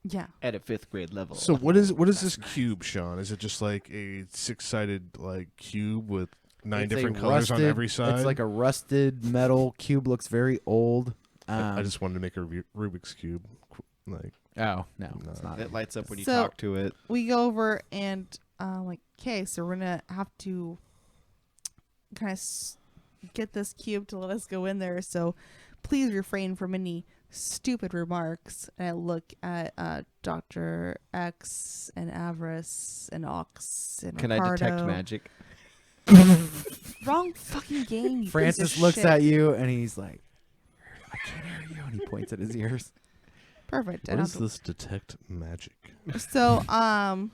Yeah. At a 5th grade level. so what is this cube, Sean? Is it just like a 6-sided like cube with 9 It's a different colors on rusted- every side? It's like a rusted metal cube. Looks very old. I just wanted to make a Rubik's cube. Like, Oh no, it's not. It lights up when you So- talk to it. We go over and like, okay, so we're gonna have to kind of get this cube to let us go in there. So please refrain from any stupid remarks. And I look at Dr. X and Avarice and Ox and Can Ricardo. I detect magic? Wrong fucking game. You Francis piece of looks shit. at you and he's like, "I can't hear you," and he points at his ears. Perfect. I what don't is this detect magic? So, I'm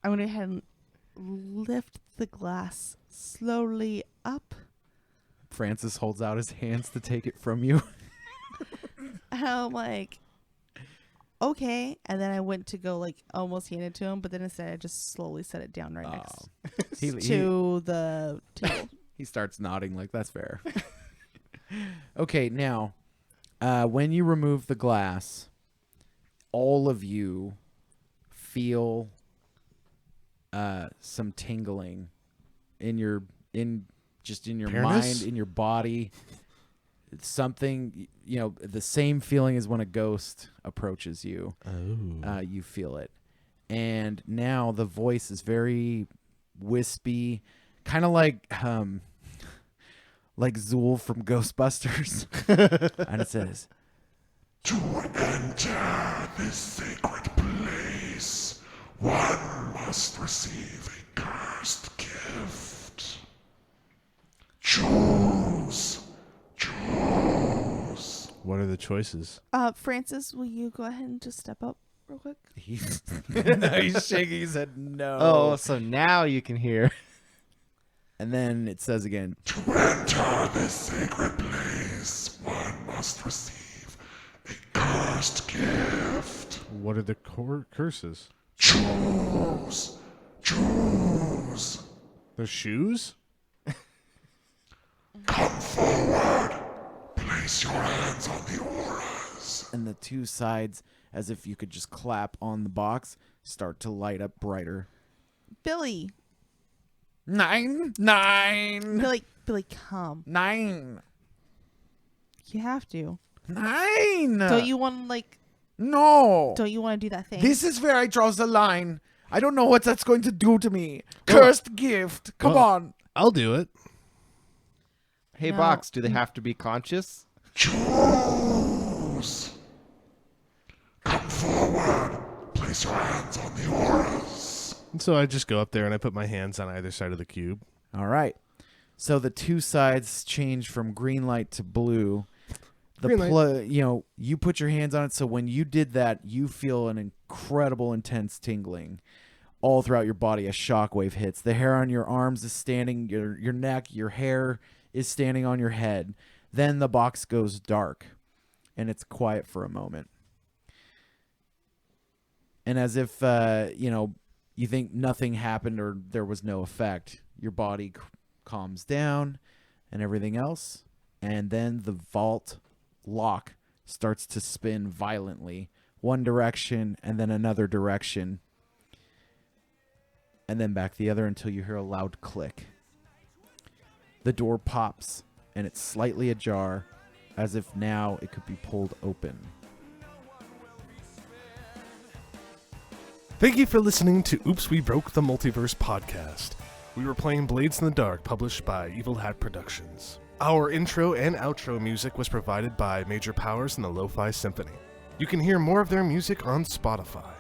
going to go ahead and lift the glass slowly up. Francis holds out his hands to take it from you. And I'm like, okay. And then I went to go like almost hand it to him, but then instead I just slowly set it down right next He, to the table. he starts nodding like that's fair. Okay, now, when you remove the glass, all of you feel some tingling in your Penis? mind, in your body. It's something, the same feeling as when a ghost approaches you. Oh. You feel it. And now the voice is very wispy, kind of like Zool from Ghostbusters. And it says, To enter this sacred place, one must receive a cursed gift. Choose. Choose. What are the choices? Francis, will you go ahead and just step up real quick? he's shaking his head no. Oh, so now you can hear. And then it says again, To enter this sacred place, one must receive a cursed gift. What are the curses? Choose. Choose. Their shoes? Come forward. Place your hands on the auras. and the two sides, as if you could just clap on the box, start to light up brighter. Billy, 9. Billy, come. 9. You have to. 9. Don't you want to like? No. Don't you want to do that thing? This is where I draw the line. I don't know what that's going to do to me. Cursed gift. Come Well, on. I'll do it. Hey, No. Box, do they have to be conscious? Choose. Come forward. Place your hands on the auras. And so I just go up there and I put my hands on either side of the cube. All right. So the two sides change from green light to blue. Green light. You put your hands on it, so when you did that, you feel an incredible intense tingling all throughout your body. A shockwave hits. The hair on your arms is standing, your neck, your hair is standing on your head. Then the box goes dark, and it's quiet for a moment. And as if, you think nothing happened or there was no effect, your body calms down and everything else. And then the vault lock starts to spin violently, one direction and then another direction, and then back the other until you hear a loud click. The door pops and it's slightly ajar, as if now it could be pulled open. Thank you for listening to Oops, We Broke the Multiverse podcast. We were playing Blades in the Dark, published by Evil Hat Productions. Our intro and outro music was provided by Major Powers and the Lo-Fi Symphony. You can hear more of their music on Spotify.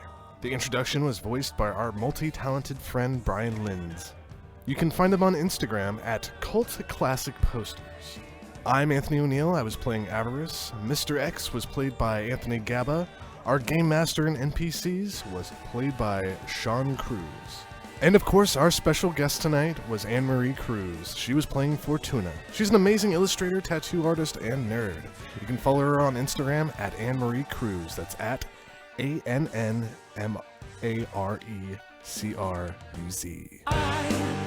The introduction was voiced by our multi-talented friend Brian Linds. You can find him on Instagram at Cult Classic Posters. I'm Anthony O'Neill. I was playing Avarice. Mr. X was played by Anthony Gaba. Our Game Master and NPCs was played by Sean Cruz. And of course, our special guest tonight was AnnMare Cruz. She was playing Fortuna. She's an amazing illustrator, tattoo artist, and nerd. You can follow her on Instagram at AnnMare Cruz. That's at AnnMareCruz. I